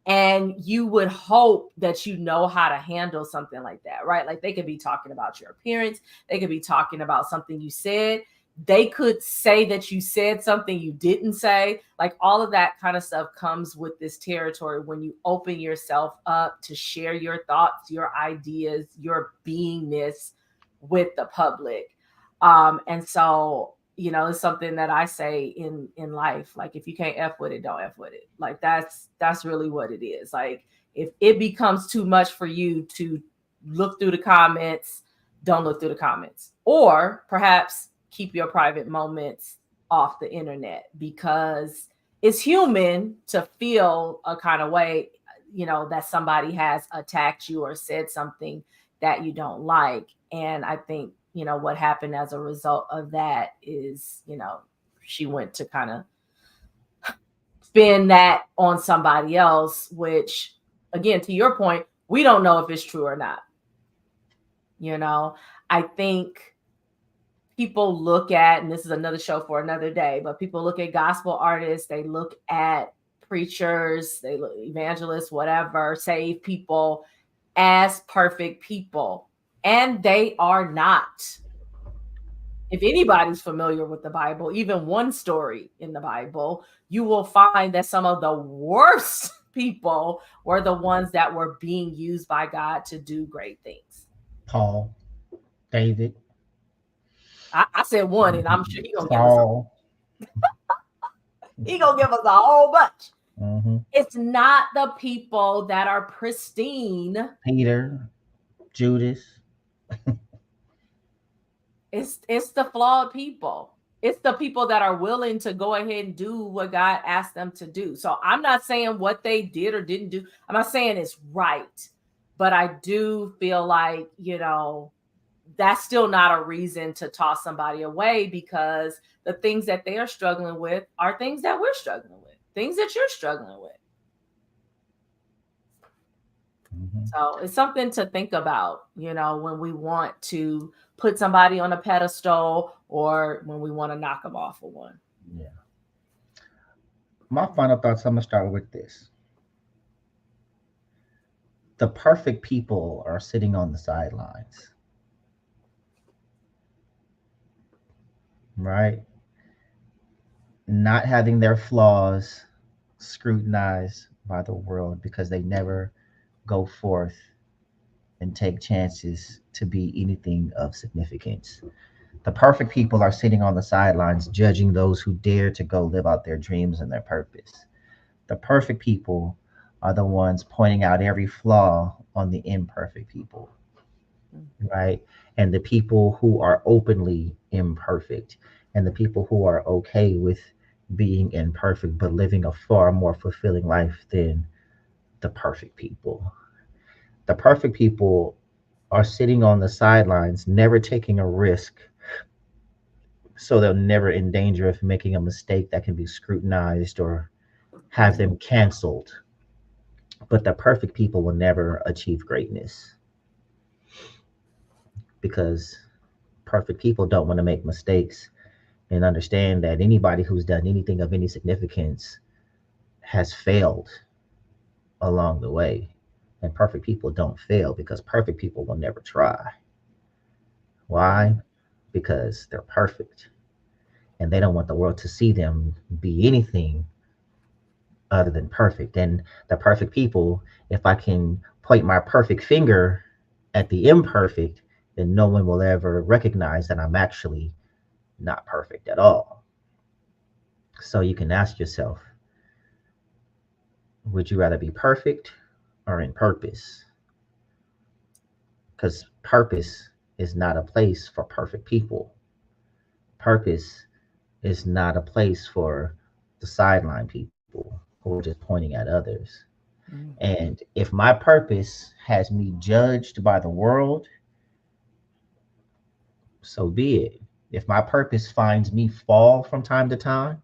S2: And you would hope that you know how to handle something like that, right? Like they could be talking about your appearance. They could be talking about something you said. They could say that you said something you didn't say. Like all of that kind of stuff comes with this territory when you open yourself up to share your thoughts, your ideas, your beingness with the public. And so, it's something that I say in life. Like if you can't F with it, don't F with it. Like that's really what it is. Like if it becomes too much for you to look through the comments, don't look through the comments. Or perhaps keep your private moments off the internet, because it's human to feel a kind of way, that somebody has attacked you or said something that you don't like. And I think, what happened as a result of that is, she went to kind of spin that on somebody else, which again, to your point, we don't know if it's true or not. I think people look at, and this is another show for another day, but people look at gospel artists, they look at preachers, they look evangelists, whatever, saved people as perfect people. And they are not. If anybody's familiar with the Bible, even one story in the Bible, you will find that some of the worst people were the ones that were being used by God to do great things.
S1: Paul, David.
S2: I said one, and I'm sure he's gonna give us a whole bunch.
S1: Mm-hmm.
S2: It's not the people that are pristine.
S1: Peter, Judas.
S2: It's the flawed people. It's the people that are willing to go ahead and do what God asked them to do. So I'm not saying what they did or didn't do. I'm not saying it's right, but I do feel like, that's still not a reason to toss somebody away, because the things that they are struggling with are things that we're struggling with, things that you're struggling with. Mm-hmm. So it's something to think about, when we want to put somebody on a pedestal or when we want to knock them off of one.
S1: Yeah. My final thoughts, I'm going to start with this. The perfect people are sitting on the sidelines. Right? Not having their flaws scrutinized by the world because they never go forth and take chances to be anything of significance. The perfect people are sitting on the sidelines judging those who dare to go live out their dreams and their purpose. The perfect people are the ones pointing out every flaw on the imperfect people, right? And the people who are openly imperfect, and the people who are okay with being imperfect but living a far more fulfilling life than the perfect people. The perfect people are sitting on the sidelines, never taking a risk, so they're never in danger of making a mistake that can be scrutinized or have them canceled. But the perfect people will never achieve greatness, because perfect people don't want to make mistakes and understand that anybody who's done anything of any significance has failed along the way. And perfect people don't fail, because perfect people will never try. Why? Because they're perfect. And they don't want the world to see them be anything other than perfect. And the perfect people, if I can point my perfect finger at the imperfect, then no one will ever recognize that I'm actually not perfect at all. So you can ask yourself, would you rather be perfect or in purpose? Because purpose is not a place for perfect people. Purpose is not a place for the sideline people who are just pointing at others.
S2: Mm.
S1: And if my purpose has me judged by the world, so be it. If my purpose finds me fall from time to time,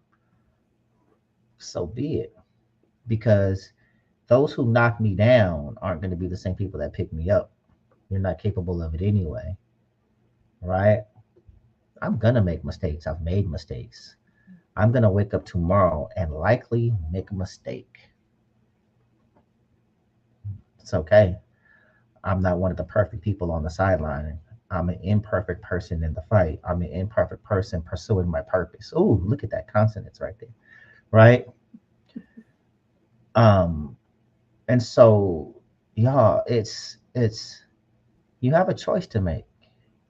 S1: so be it. Because those who knock me down aren't going to be the same people that pick me up. You're not capable of it anyway, right? I'm going to make mistakes. I've made mistakes. I'm going to wake up tomorrow and likely make a mistake. It's okay. I'm not one of the perfect people on the sideline. I'm an imperfect person in the fight. I'm an imperfect person pursuing my purpose. Oh, look at that consonants right there, right? Um, and so, y'all, it's you have a choice to make,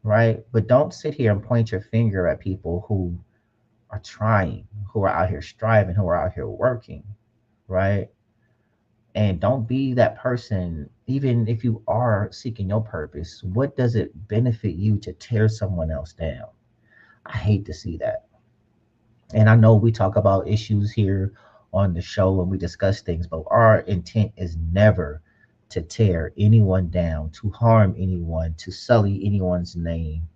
S1: right? But don't sit here and point your finger at people who are trying, who are out here striving, who are out here working, right? And don't be that person, even if you are seeking your purpose. What does it benefit you to tear someone else down? I hate to see that. And I know we talk about issues here on the show and we discuss things, but our intent is never to tear anyone down, to harm anyone, to sully anyone's name,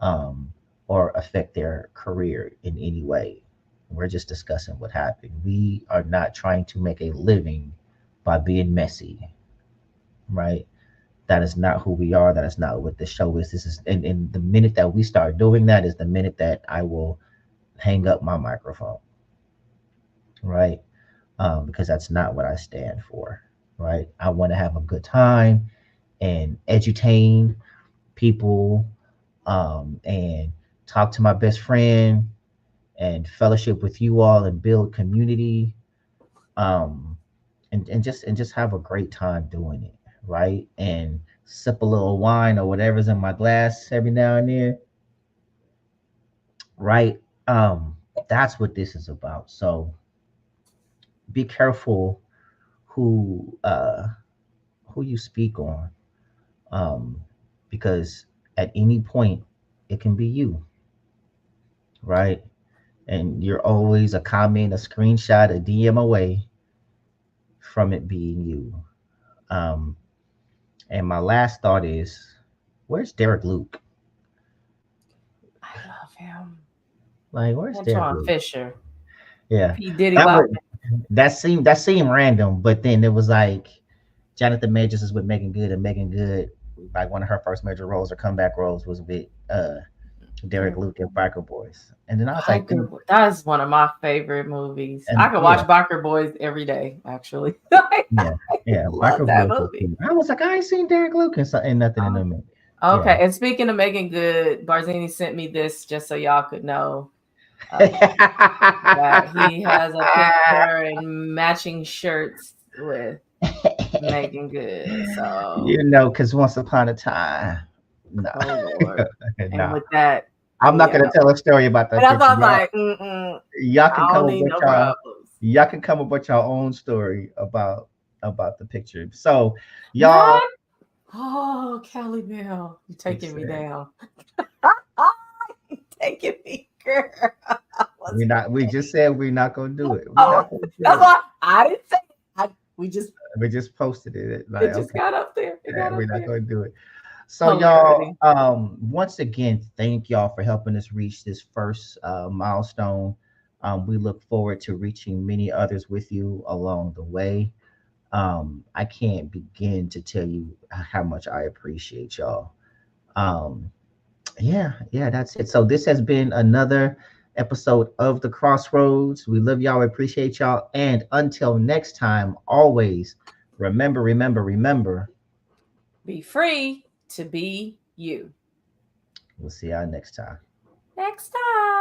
S1: um, or affect their career in any way. We're just discussing what happened. We are not trying to make a living by being messy, right? That is not who we are. That is not what the show is. This is, and the minute that we start doing that is the minute that I will hang up my microphone, right? Because that's not what I stand for, right? I want to have a good time and edutain people, and talk to my best friend and fellowship with you all and build community, um, and just have a great time doing it, right? And sip a little wine or whatever's in my glass every now and then, right? That's what this is about. So be careful who who you speak on, um, because at any point it can be you, right? And you're always a comment, a screenshot, a DM away from it being you. Um, and my last thought is, where's Derek Luke?
S2: I love him.
S1: Like, where's Derek
S2: Antoine
S1: Luke?
S2: Fisher.
S1: Yeah,
S2: P. Diddy
S1: that
S2: Wop.
S1: would that seemed random, but then it was like Jonathan Majors is with Megan Good, and Megan Good, like one of her first major roles or comeback roles was with Derek Luke and Biker Boys, and then I was like,
S2: Biker That's one of my favorite movies. I
S1: and
S2: could watch
S1: yeah,
S2: Biker Boys every day, actually. I
S1: yeah, yeah,
S2: love
S1: Biker
S2: that
S1: Boys was
S2: movie.
S1: cool. I was like, I ain't seen Derek Luke and nothing in
S2: Oh,
S1: a minute. Yeah.
S2: okay, and speaking of Megan Good, Barzini sent me this just so y'all could know uh, that he has a picture and matching shirts with Megan Good. So,
S1: Because once upon a time, no,
S2: oh Lord. And
S1: no,
S2: with that,
S1: I'm not
S2: yeah.
S1: gonna tell a story about
S2: And
S1: that
S2: that's
S1: picture.
S2: why I was like, mm-mm,
S1: Y'all
S2: I
S1: can come
S2: don't
S1: up
S2: need
S1: with
S2: no problems.
S1: y'all can come up with your own story about the picture. So y'all,
S2: Not, oh, Kelly Bell, you taking me
S1: listen,
S2: down. You taking me, girl.
S1: we not we just said we're not gonna do it. We're
S2: Oh,
S1: not gonna do
S2: that's
S1: it.
S2: why I didn't say it. We just
S1: We just posted it. Like,
S2: it just
S1: okay,
S2: got up there. It
S1: yeah,
S2: got
S1: we're
S2: up
S1: not
S2: there.
S1: gonna do it. So y'all,
S2: Hilarity.
S1: once again, thank y'all for helping us reach this first milestone. We look forward to reaching many others with you along the way. I can't begin to tell you how much I appreciate y'all. Um, yeah, that's it. So this has been another episode of the Crossroads. We love y'all, appreciate y'all, and until next time, always remember.
S2: Be free to be you.
S1: We'll see y'all next time.
S2: Next time.